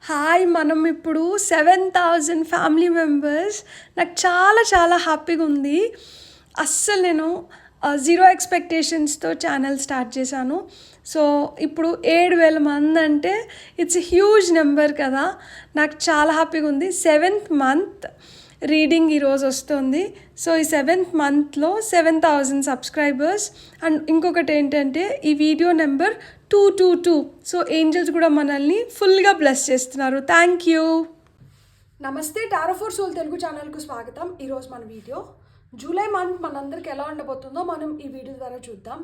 Hi మనం ఇప్పుడు 7,000 family members. నాకు చాలా చాలా హ్యాపీగా ఉంది. అస్సలు నేను జీరో ఎక్స్పెక్టేషన్స్తో ఛానల్ స్టార్ట్ చేశాను. సో ఇప్పుడు 7,000 మంది అంటే ఇట్స్ హ్యూజ్ నెంబర్ కదా. నాకు చాలా హ్యాపీగా ఉంది. 7th మంత్ రీడింగ్ ఈరోజు వస్తుంది. సో ఈ 7th మంత్లో 7,000 సబ్స్క్రైబర్స్. అండ్ ఇంకొకటి ఏంటంటే ఈ వీడియో నెంబర్ 222. సో ఏంజల్స్ కూడా మనల్ని ఫుల్గా బ్లెస్ చేస్తున్నారు. Thank you. నమస్తే, టారో ఫర్ సోల్ తెలుగు ఛానల్కు స్వాగతం. ఈరోజు మన వీడియో జూలై మంత్ మనందరికి ఎలా ఉండబోతుందో మనం ఈ వీడియో ద్వారా చూద్దాం.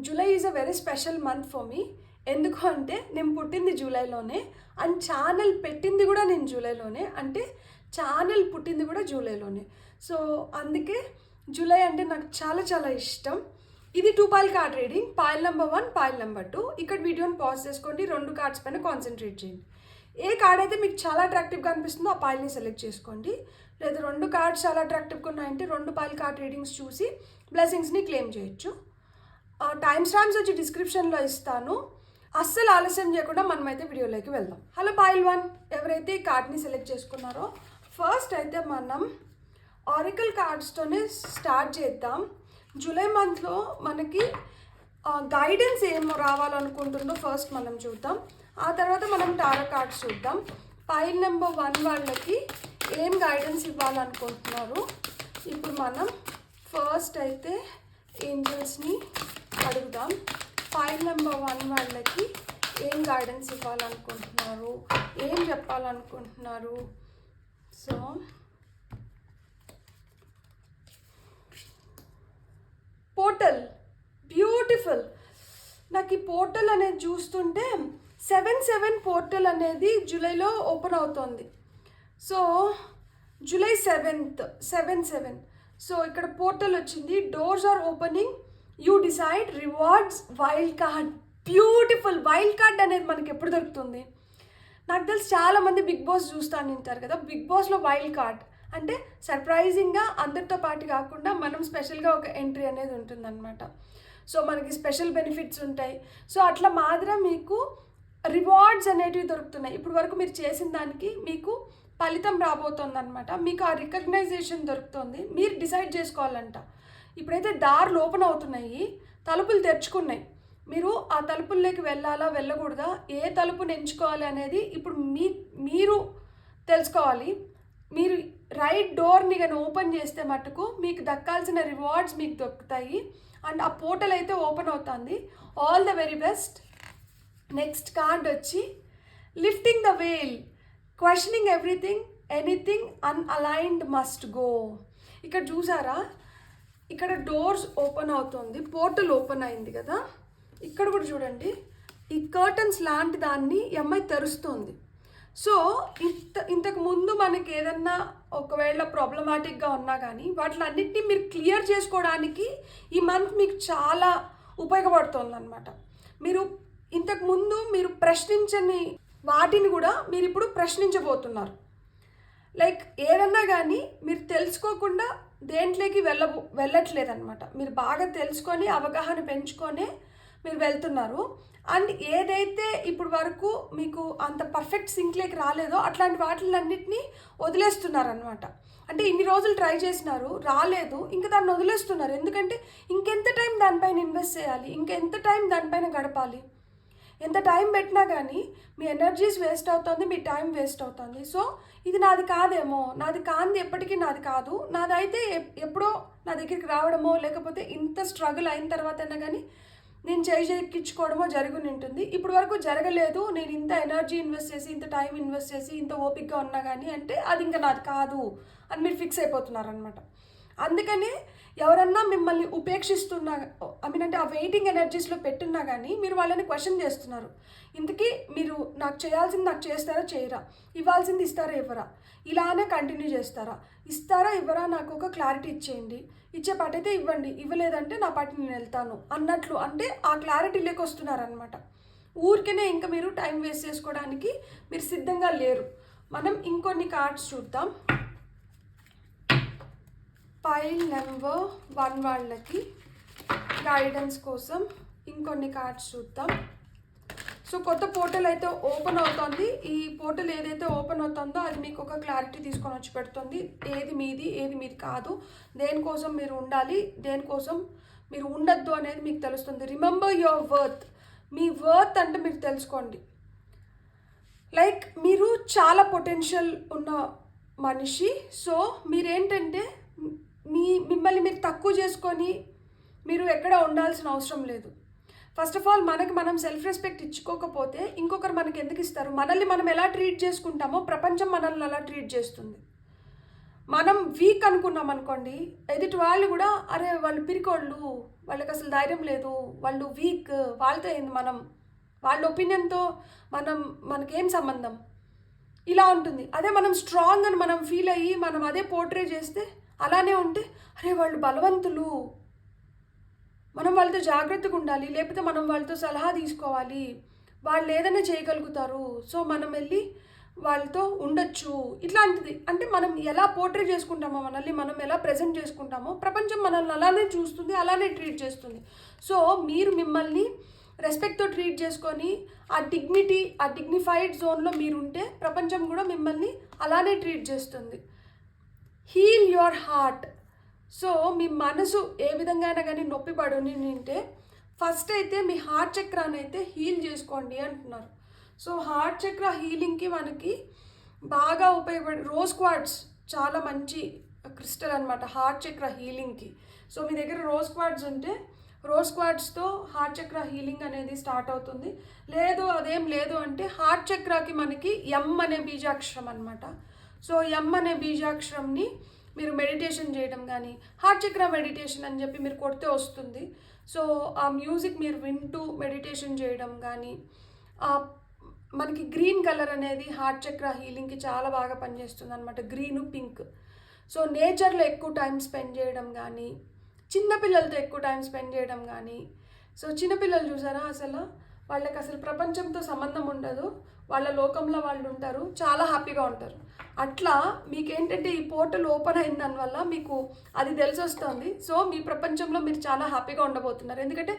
July is a very special month for me. ఎందుకు అంటే నేను పుట్టింది జూలైలోనే అండ్ ఛానల్ పెట్టింది కూడా నేను జూలైలోనే, అంటే ఛానల్ పుట్టింది కూడా జూలైలోనే. సో అందుకే జూలై అంటే నాకు చాలా చాలా ఇష్టం. ఇది 2 foil card reading. Foil number 1, foil number 2. ఇక్కడ వీడియోని పాజ్ చేసుకోండి, 2 కార్డ్స్ పైన కాన్సన్ట్రేట్ చేయండి. ఏ కార్డ్ అయితే మీకు చాలా అట్రాక్టివ్గా అనిపిస్తుందో ఆ పాయిల్ని సెలెక్ట్ చేసుకోండి. లేదా 2 కార్డ్స్ చాలా అట్రాక్టివ్గా ఉన్నాయంటే 2 పాయిల్ కార్డ్ రీడింగ్స్ చూసి బ్లెస్సింగ్స్ని క్లెయిమ్ చేయొచ్చు. టైమ్ స్టాంప్స్ వచ్చి డిస్క్రిప్షన్లో ఇస్తాను. అస్సలు ఆలస్యం చేయకుండా మనమైతే వీడియోలోకి వెళ్దాం. హలో పాయిల్ 1, ఎవరైతే ఈ కార్డ్ని సెలెక్ట్ చేసుకున్నారో ఫస్ట్ అయితే మనం ఆరికల్ కార్డ్స్తోనే స్టార్ట్ చేద్దాం. జూలై మంత్లో మనకి గైడెన్స్ ఏం రావాలనుకుంటుందో ఫస్ట్ మనం చూద్దాం. ఆ తర్వాత మనం టారో కార్డ్స్ చూద్దాం. పాయిల్ నెంబర్ 1 వాళ్ళకి ఏం గైడెన్స్ ఇవ్వాలనుకుంటున్నారు. ఇప్పుడు మనం ఫస్ట్ అయితే ఏంజల్స్ని అడుగుదాం. పాయిల్ నెంబర్ 1 వాళ్ళకి ఏం గైడెన్స్ ఇవ్వాలనుకుంటున్నారు, ఏం చెప్పాలనుకుంటున్నారు. So portal, beautiful. నాకు ఈ పోర్టల్ అనేది చూస్తుంటే 7/7 పోర్టల్ అనేది జూలైలో ఓపెన్ అవుతుంది. So July 7th 7/7. సో ఇక్కడ పోర్టల్ వచ్చింది. Doors are opening, you decide, rewards, wild card. Beautiful. Wild card అనేది మనకి ఎప్పుడు దొరుకుతుంది? నాకు తెలిసి చాలామంది బిగ్ బాస్ చూస్తాను వింటారు కదా. బిగ్ బాస్లో వైల్డ్ కార్డ్ అంటే సర్ప్రైజింగ్గా అందరితో పాటు కాకుండా మనం స్పెషల్గా ఒక ఎంట్రీ అనేది ఉంటుందన్నమాట. సో మనకి స్పెషల్ బెనిఫిట్స్ ఉంటాయి. సో అట్లా మాత్రం మీకు రివార్డ్స్ అనేటివి దొరుకుతున్నాయి. ఇప్పుడు వరకు మీరు చేసిన దానికి మీకు ఫలితం రాబోతుంది అనమాట. మీకు ఆ రికగ్నైజేషన్ దొరుకుతుంది. మీరు డిసైడ్ చేసుకోవాలంట. ఇప్పుడైతే దారులు ఓపెన్ అవుతున్నాయి, తలుపులు తెరుచుకున్నాయి. మీరు ఆ తలుపుల్లోకి వెళ్ళాలా వెళ్ళకూడదా, ఏ తలుపుని ఎంచుకోవాలి అనేది ఇప్పుడు మీరు తెలుసుకోవాలి. మీరు రైట్ డోర్ని కానీ ఓపెన్ చేస్తే మటుకు మీకు దక్కాల్సిన రివార్డ్స్ మీకు దొరుకుతాయి. అండ్ ఆ పోర్టల్ అయితే ఓపెన్ అవుతుంది. All the very best. Next card వచ్చి lifting the veil, questioning everything, anything unaligned must go. ఇక్కడ చూసారా, ఇక్కడ డోర్స్ ఓపెన్ అవుతుంది, పోర్టల్ ఓపెన్ అయింది కదా. ఇక్కడ కూడా చూడండి, ఈ కర్టన్స్ లాంటి దాన్ని అమ్మాయి తెరుస్తుంది. సో ఇంతకు ముందు మనకి ఏదన్నా ఒకవేళ ప్రాబ్లమాటిక్గా ఉన్నా కానీ వాటిలన్నింటినీ మీరు క్లియర్ చేసుకోవడానికి ఈ మంత్ మీకు చాలా ఉపయోగపడుతుంది అనమాట. మీరు ఇంతకుముందు మీరు ప్రశ్నించని వాటిని కూడా మీరు ఇప్పుడు ప్రశ్నించబోతున్నారు. లైక్ ఏదన్నా కానీ మీరు తెలుసుకోకుండా దేంట్లోకి వెళ్ళట్లేదన్నమాట. మీరు బాగా తెలుసుకొని అవగాహన పెంచుకొనే మీరు వెళ్తున్నారు. అండ్ ఏదైతే ఇప్పుడు వరకు మీకు అంత పర్ఫెక్ట్ సింక్లోకి రాలేదో అట్లాంటి వాటిలన్నింటినీ వదిలేస్తున్నారనమాట. అంటే ఇన్ని రోజులు ట్రై చేసినారు, రాలేదు, ఇంకా దాన్ని వదిలేస్తున్నారు. ఎందుకంటే ఇంకెంత టైం దానిపైన ఇన్వెస్ట్ చేయాలి, ఇంకెంత టైం దానిపైన గడపాలి. ఎంత టైం పెట్టినా కానీ మీ ఎనర్జీస్ వేస్ట్ అవుతుంది, మీ టైం వేస్ట్ అవుతుంది. సో ఇది నాది కాదేమో, నాది కాంది ఎప్పటికీ నాది కాదు, నాదైతే ఎప్పుడో నా దగ్గరికి రావడమో లేకపోతే ఇంత స్ట్రగుల్ అయిన తర్వాత అయినా కానీ నేను చేయించుకోవడమో జరుగుని ఉంటుంది. ఇప్పుడు వరకు జరగలేదు, నేను ఇంత ఎనర్జీ ఇన్వెస్ట్ చేసి, ఇంత టైం ఇన్వెస్ట్ చేసి, ఇంత ఓపిక్గా ఉన్నా కానీ అంటే అది ఇంకా నాది కాదు అని మీరు ఫిక్స్ అయిపోతున్నారనమాట. అందుకనే ఎవరన్నా మిమ్మల్ని ఉపేక్షిస్తున్నా, అంటే ఆ వెయిటింగ్ ఎనర్జీస్లో పెట్టున్నా కానీ మీరు వాళ్ళని క్వశ్చన్ చేస్తున్నారు. ఇంతకీ మీరు నాకు చేయాల్సింది నాకు చేస్తారా చేయరా, ఇవ్వాల్సింది ఇస్తారా ఇవ్వరా, ఇలానే కంటిన్యూ చేస్తారా, ఇస్తారా ఇవ్వరా, నాకు ఒక క్లారిటీ ఇచ్చేయండి, ఇచ్చే పాటైతే ఇవ్వండి, ఇవ్వలేదంటే నా పాటి నేను వెళ్తాను అన్నట్లు. అంటే ఆ క్లారిటీలోకి వస్తున్నారనమాట. ఊరికనే ఇంకా మీరు టైం వేస్ట్ చేసుకోవడానికి మీరు సిద్ధంగా లేరు. మనం ఇంకొన్ని కార్డ్స్ చూద్దాం. పాయిల్ నెంబర్ 1 వాళ్ళకి గైడెన్స్ కోసం ఇంకొన్ని కార్డ్స్ చూద్దాం. సో కొత్త పోర్టల్ అయితే ఓపెన్ అవుతుంది. ఈ పోర్టల్ ఏదైతే ఓపెన్ అవుతుందో అది మీకు ఒక క్లారిటీ తీసుకొని వచ్చి పెడుతుంది. ఏది మీది కాదు, దేనికోసం మీరు ఉండాలి, దేనికోసం మీరు ఉండద్దు అనేది మీకు తెలుస్తుంది. Remember your worth. Me worth అంటే మీరు తెలుసుకోండి. లైక్ మీరు చాలా పొటెన్షియల్ ఉన్న మనిషి. సో మీరేంటంటే మిమ్మల్ని మీరు తక్కువ చేసుకొని మీరు ఎక్కడ ఉండాల్సిన అవసరం లేదు. ఫస్ట్ ఆఫ్ ఆల్ మనకి మనం సెల్ఫ్ రెస్పెక్ట్ ఇచ్చుకోకపోతే ఇంకొకరు మనకి ఎందుకు ఇస్తారు? మనల్ని మనం ఎలా ట్రీట్ చేసుకుంటామో ప్రపంచం మనల్ని అలా ట్రీట్ చేస్తుంది. మనం వీక్ అనుకున్నాం అనుకోండి, ఎదుటి వాళ్ళు కూడా అరే వాళ్ళు పిరికోళ్ళు, వాళ్ళకి అసలు ధైర్యం లేదు, వాళ్ళు వీక్, వాళ్ళతో ఏంది మనం, వాళ్ళ ఒపీనియన్తో మనకేం సంబంధం, ఇలా ఉంటుంది. అదే మనం స్ట్రాంగ్ అని మనం ఫీల్ అయ్యి మనం అదే పోర్ట్రే చేస్తే, అలానే ఉంటే అరే వాళ్ళు బలవంతులు, మనం వాళ్ళతో జాగ్రత్తగా ఉండాలి, లేకపోతే మనం వాళ్ళతో సలహా తీసుకోవాలి, వాళ్ళు ఏదైనా చేయగలుగుతారు, సో మనం వెళ్ళి వాళ్ళతో ఉండొచ్చు, ఇట్లాంటిది. అంటే మనం ఎలా పోర్ట్రే చేసుకుంటామో, మనల్ని మనం ఎలా ప్రజెంట్ చేసుకుంటామో ప్రపంచం మనల్ని అలానే చూస్తుంది, అలానే ట్రీట్ చేస్తుంది. సో మీరు మిమ్మల్ని రెస్పెక్ట్తో ట్రీట్ చేసుకొని ఆ డిగ్నిటీ, ఆ డిగ్నిఫైడ్ జోన్లో మీరుంటే ప్రపంచం కూడా మిమ్మల్ని అలానే ట్రీట్ చేస్తుంది. Heal your heart. సో మీ మనసు ఏ విధంగా అయినా కానీ నొప్పి పడుని నింటే ఫస్ట్ అయితే మీ హార్ట్ చక్రాన్ని అయితే హీల్ చేసుకోండి అంటున్నారు. సో హార్ట్ చక్ర హీలింగ్కి మనకి బాగా ఉపయోగపడే రోజ్ క్వార్ట్స్ చాలా మంచి క్రిస్టల్ అనమాట హార్ట్ చక్ర హీలింగ్కి. సో మీ దగ్గర రోజ్ క్వార్ట్స్ ఉంటే రోజ్ క్వార్ట్స్తో హార్ట్ చక్ర హీలింగ్ అనేది స్టార్ట్ అవుతుంది. లేదు అదేం లేదు అంటే హార్ట్ చక్రాకి మనకి ఎం అనే బీజాక్షరం అనమాట. సో ఎం అనే బీజాక్షరంని మీరు మెడిటేషన్ చేయడం కానీ, హార్ట్ చక్ర మెడిటేషన్ అని చెప్పి మీరు కొడితే వస్తుంది. సో ఆ మ్యూజిక్ మీరు వింటూ మెడిటేషన్ చేయడం కానీ, మనకి గ్రీన్ కలర్ అనేది హార్ట్ చక్ర హీలింగ్కి చాలా బాగా పనిచేస్తుంది అనమాట, గ్రీను పింక్. సో నేచర్లో ఎక్కువ టైం స్పెండ్ చేయడం కానీ, చిన్నపిల్లలతో ఎక్కువ టైం స్పెండ్ చేయడం కానీ. సో చిన్నపిల్లలు చూసారా, వాళ్ళకి అసలు ప్రపంచంతో సంబంధం ఉండదు, వాళ్ళ లోకంలో వాళ్ళు ఉంటారు, చాలా హ్యాపీగా ఉంటారు. అట్లా మీకేంటంటే ఈ పోర్టల్ ఓపెన్ అయిన దానివల్ల మీకు అది తెలిసి వస్తుంది. సో మీ ప్రపంచంలో మీరు చాలా హ్యాపీగా ఉండబోతున్నారు, ఎందుకంటే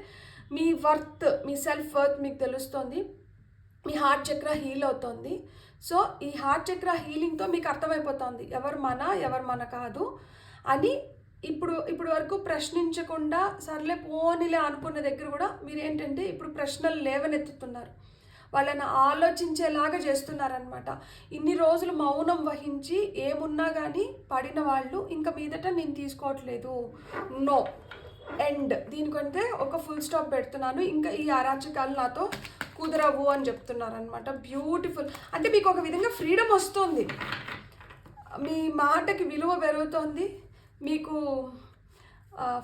మీ వర్త్, మీ సెల్ఫ్ వర్త్ మీకు తెలుస్తుంది, మీ హార్ట్ చక్ర హీల్ అవుతుంది. సో ఈ హార్ట్ చక్ర హీలింగ్తో మీకు అర్థమైపోతుంది ఎవరు మన కాదు అని. ఇప్పుడు వరకు ప్రశ్నించకుండా సర్లే పోనీలే అనుకున్న దగ్గర కూడా మీరు ఏంటంటే ఇప్పుడు ప్రశ్నలు లేవనెత్తుతున్నారు, వాళ్ళని ఆలోచించేలాగా చేస్తున్నారనమాట. ఇన్ని రోజులు మౌనం వహించి ఏమున్నా కానీ పడిన వాళ్ళు ఇంకా మీదట నేను తీసుకోవట్లేదు, నో ఎండ్, దీనికంటే ఒక ఫుల్ స్టాప్ పెడుతున్నాను, ఇంకా ఈ అరాచకాలు నాతో కుదరవు అని చెప్తున్నారనమాట. బ్యూటిఫుల్. అంటే మీకు ఒక విధంగా ఫ్రీడమ్ వస్తుంది, మీ మాటకి విలువ పెరుగుతుంది, మీకు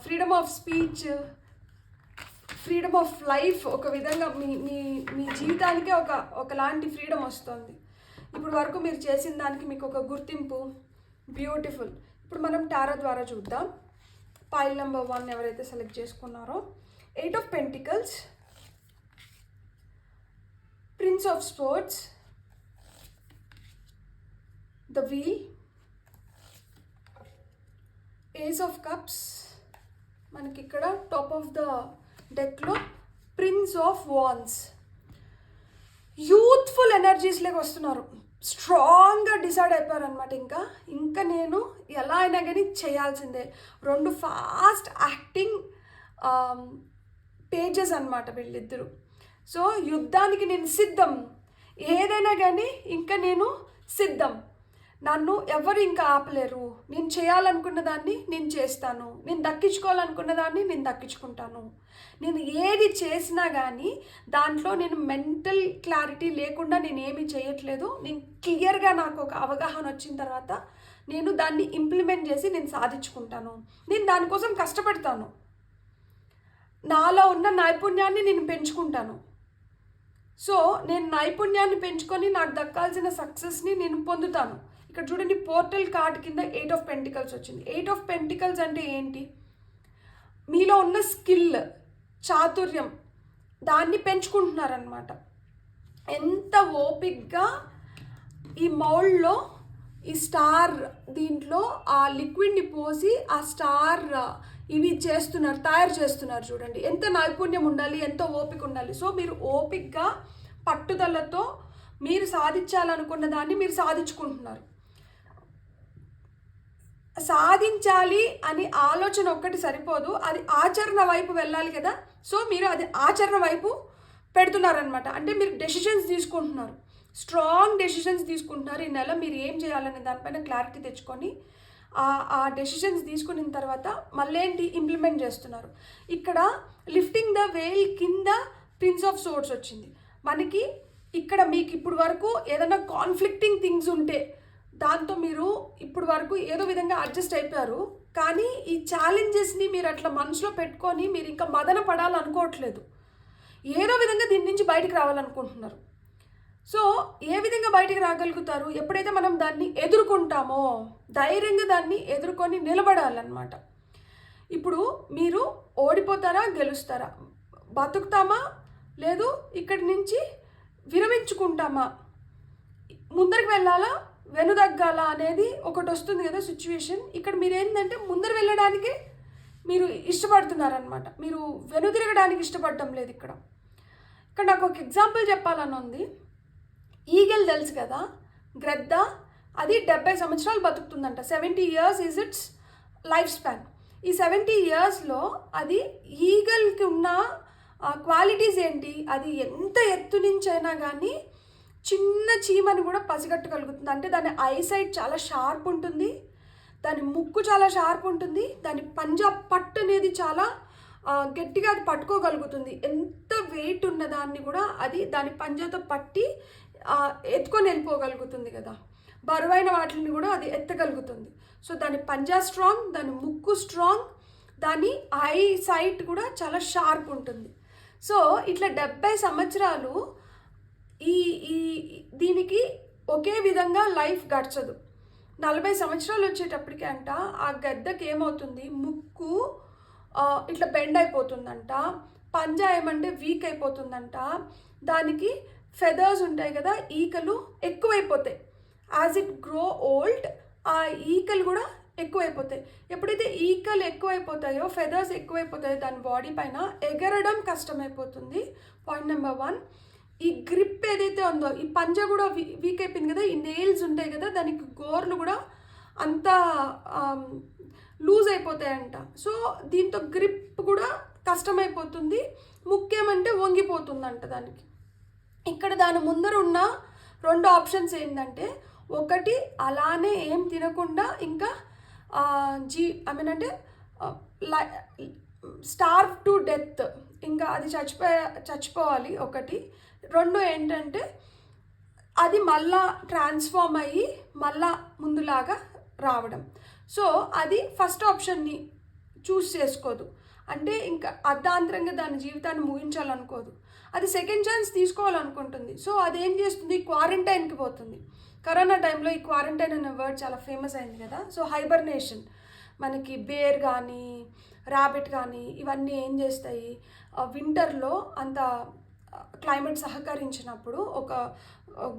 freedom of speech, freedom of life, ఒక విధంగా మీ జీవితానికే ఒకలాంటి ఫ్రీడమ్ వస్తుంది. ఇప్పుడు వరకు మీరు చేసిన దానికి మీకు ఒక గుర్తింపు. బ్యూటిఫుల్. ఇప్పుడు మనం టారో ద్వారా చూద్దాం. పైల్ నెంబర్ 1 ఎవరైతే సెలెక్ట్ చేసుకున్నారో, 8 of pentacles, prince of sports, the wheel, ace of cups, మనకి ఇక్కడ టాప్ ఆఫ్ ద డెక్లో ప్రిన్స్ ఆఫ్ వాన్స్. యూత్ఫుల్ ఎనర్జీస్లోకి వస్తున్నారు, స్ట్రాంగ్గా డిసైడ్ అయిపోయారనమాట. ఇంకా నేను ఎలా అయినా కానీ చేయాల్సిందే. 2 ఫాస్ట్ యాక్టింగ్ పేజెస్ అనమాట వీళ్ళిద్దరు. సో యుద్ధానికి నేను సిద్ధం, ఏదైనా కానీ ఇంకా నేను సిద్ధం, నన్ను ఎవరు ఇంకా ఆపలేరు, నేను చేయాలనుకున్న దాన్ని నేను చేస్తాను, నేను దక్కించుకోవాలనుకున్న దాన్ని నేను దక్కించుకుంటాను. నేను ఏది చేసినా కానీ దాంట్లో నేను మెంటల్ క్లారిటీ లేకుండా నేను ఏమీ చేయట్లేదు, నేను క్లియర్గా నాకు ఒక అవగాహన వచ్చిన తర్వాత నేను దాన్ని ఇంప్లిమెంట్ చేసి నేను సాధించుకుంటాను, నేను దానికోసం కష్టపడతాను, నాలో ఉన్న నైపుణ్యాన్ని నేను పెంచుకుంటాను. సో నేను నైపుణ్యాన్ని పెంచుకొని నాకు దక్కాల్సిన సక్సెస్ని నేను పొందుతాను. ఇక్కడ చూడండి, పోర్టల్ కార్డ్ కింద 8 ఆఫ్ పెంటికల్స్ వచ్చింది. 8 ఆఫ్ పెంటికల్స్ అంటే ఏంటి? మీలో ఉన్న స్కిల్, చాతుర్యం, దాన్ని పెంచుకుంటున్నారనమాట. ఎంత ఓపిక్గా ఈ మౌల్డ్లో ఈ స్టార్, దీంట్లో ఆ లిక్విడ్ని పోసి ఆ స్టార్ ఇవి తయారు చేస్తున్నారు చూడండి. ఎంత నైపుణ్యం ఉండాలి, ఎంత ఓపిక ఉండాలి. సో మీరు ఓపిక్గా పట్టుదలతో మీరు సాధించాలనుకున్న దాన్ని మీరు సాధించుకుంటున్నారు. సాధించాలి అని ఆలోచన ఒక్కటి సరిపోదు, అది ఆచరణ వైపు వెళ్ళాలి కదా. సో మీరు అది ఆచరణ వైపు పెడుతున్నారనమాట. అంటే మీరు డెసిషన్స్ తీసుకుంటున్నారు, స్ట్రాంగ్ డెసిషన్స్ తీసుకుంటున్నారు. ఈ నెల మీరు ఏం చేయాలనే దానిపైన క్లారిటీ తెచ్చుకొని ఆ డెసిషన్స్ తీసుకున్న తర్వాత మళ్ళీ ఏంటి ఇంప్లిమెంట్ చేస్తున్నారు. ఇక్కడ లిఫ్టింగ్ ద వేల్ కింద ప్రిన్స్ ఆఫ్ సోర్డ్స్ వచ్చింది మనకి. ఇక్కడ మీకు ఇప్పుడు వరకు ఏదైనా కాన్ఫ్లిక్టింగ్ థింగ్స్ ఉంటే దాంతో మీరు ఇప్పుడు వరకు ఏదో విధంగా అడ్జస్ట్ అయిపోయారు, కానీ ఈ ఛాలెంజెస్ని మీరు అట్లా మనసులో పెట్టుకొని మీరు ఇంకా మదన పడాలనుకోవట్లేదు. ఏదో విధంగా దీని నుంచి బయటికి రావాలనుకుంటున్నారు. సో ఏ విధంగా బయటికి రాగలుగుతారు? ఎప్పుడైతే మనం దాన్ని ఎదుర్కొంటామో, ధైర్యంగా దాన్ని ఎదుర్కొని నిలబడాలన్నమాట. ఇప్పుడు మీరు ఓడిపోతారా, గెలుస్తారా, బతుకుతామా, లేదు ఇక్కడి నుంచి విరమించుకుంటామా, ముందరికి వెళ్ళాలా, వెనుదగ్గాల అనేది ఒకటి వస్తుంది కదా సిచ్యువేషన్. ఇక్కడ మీరు ఏంటంటే ముందర వెళ్ళడానికి మీరు ఇష్టపడుతున్నారనమాట, మీరు వెనుదిరగడానికి ఇష్టపడటం లేదు. ఇక్కడ నాకు ఒక ఎగ్జాంపుల్ చెప్పాలని ఉంది. ఈగల్ తెలుసు కదా, గ్రద్ద, అది 70 సంవత్సరాలు బతుకుతుందంట. 70 years is it's life span. ఈ 70 yearsలో అది ఈగల్కి ఉన్న క్వాలిటీస్ ఏంటి? అది ఎంత ఎత్తు నుంచి అయినా కానీ చిన్న చీమని కూడా పసిగట్టగలుగుతుంది. అంటే దాని ఐసైట్ చాలా షార్ప్ ఉంటుంది, దాని ముక్కు చాలా షార్ప్ ఉంటుంది, దాని పంజా పట్టు అనేది చాలా గట్టిగా అది పట్టుకోగలుగుతుంది. ఎంత వెయిట్ ఉన్న దాన్ని కూడా అది దాని పంజాతో పట్టి ఎత్తుకొని వెళ్ళిపోగలుగుతుంది కదా. బరువైన వాటిని కూడా అది ఎత్తగలుగుతుంది. సో దాని పంజా స్ట్రాంగ్, దాని ముక్కు స్ట్రాంగ్, దాని ఐ సైట్ కూడా చాలా షార్ప్ ఉంటుంది. సో ఇట్లా 70 సంవత్సరాలు ఈ దీనికి ఒకే విధంగా లైఫ్ గడచదు. 40 సంవత్సరాలు వచ్చేటప్పటికి అంట ఆ గద్దకి ఏమవుతుంది, ముక్కు ఇట్లా బెండ్ అయిపోతుందంట, పంజా ఏమంటే వీక్ అయిపోతుందంట, దానికి ఫెదర్స్ ఉంటాయి కదా, ఈకలు ఎక్కువైపోతాయి. యాజ్ ఇట్ గ్రో ఓల్డ్ ఆ ఈకలు కూడా ఎక్కువైపోతాయి. ఎప్పుడైతే ఈకలు ఎక్కువైపోతాయో, ఫెదర్స్ ఎక్కువైపోతాయో దాని బాడీ పైన ఎగరడం కష్టమైపోతుంది. Point number 1. ఈ గ్రిప్ ఏదైతే ఉందో, ఈ పంజా కూడా వీక్ అయిపోయింది కదా, ఈ నెయిల్స్ ఉంటాయి కదా, దానికి గోర్లు కూడా అంతా లూజ్ అయిపోతాయంట. సో దీంతో గ్రిప్ కూడా కష్టమైపోతుంది. ముఖ్యమంటే వంగిపోతుందంట దానికి. ఇక్కడ దాని ముందర ఉన్న 2 ఆప్షన్స్ ఏంటంటే, ఒకటి అలానే ఏం తినకుండా ఇంకా అంటే స్టార్వ్ టు డెత్, ఇంకా అది చచ్చిపోవాలి ఒకటి. 2 ఏంటంటే అది మళ్ళా ట్రాన్స్ఫార్మ్ అయ్యి మళ్ళా ముందులాగా రావడం. సో అది ఫస్ట్ ఆప్షన్ని చూస్ చేసుకోదు, అంటే ఇంకా అర్ధాంతరంగా దాని జీవితాన్ని ముగించాలనుకోదు. అది సెకండ్ ఛాన్స్ తీసుకోవాలనుకుంటుంది. సో అదేం చేస్తుంది, క్వారంటైన్కి పోతుంది. కరోనా టైంలో ఈ క్వారంటైన్ అనే వర్డ్ చాలా ఫేమస్ అయింది కదా. సో హైబర్నేషన్, మనకి బేర్ కానీ ర్యాబిట్ కానీ ఇవన్నీ ఏం చేస్తాయి, వింటర్లో అంత క్లైమేట్ సహకరించినప్పుడు ఒక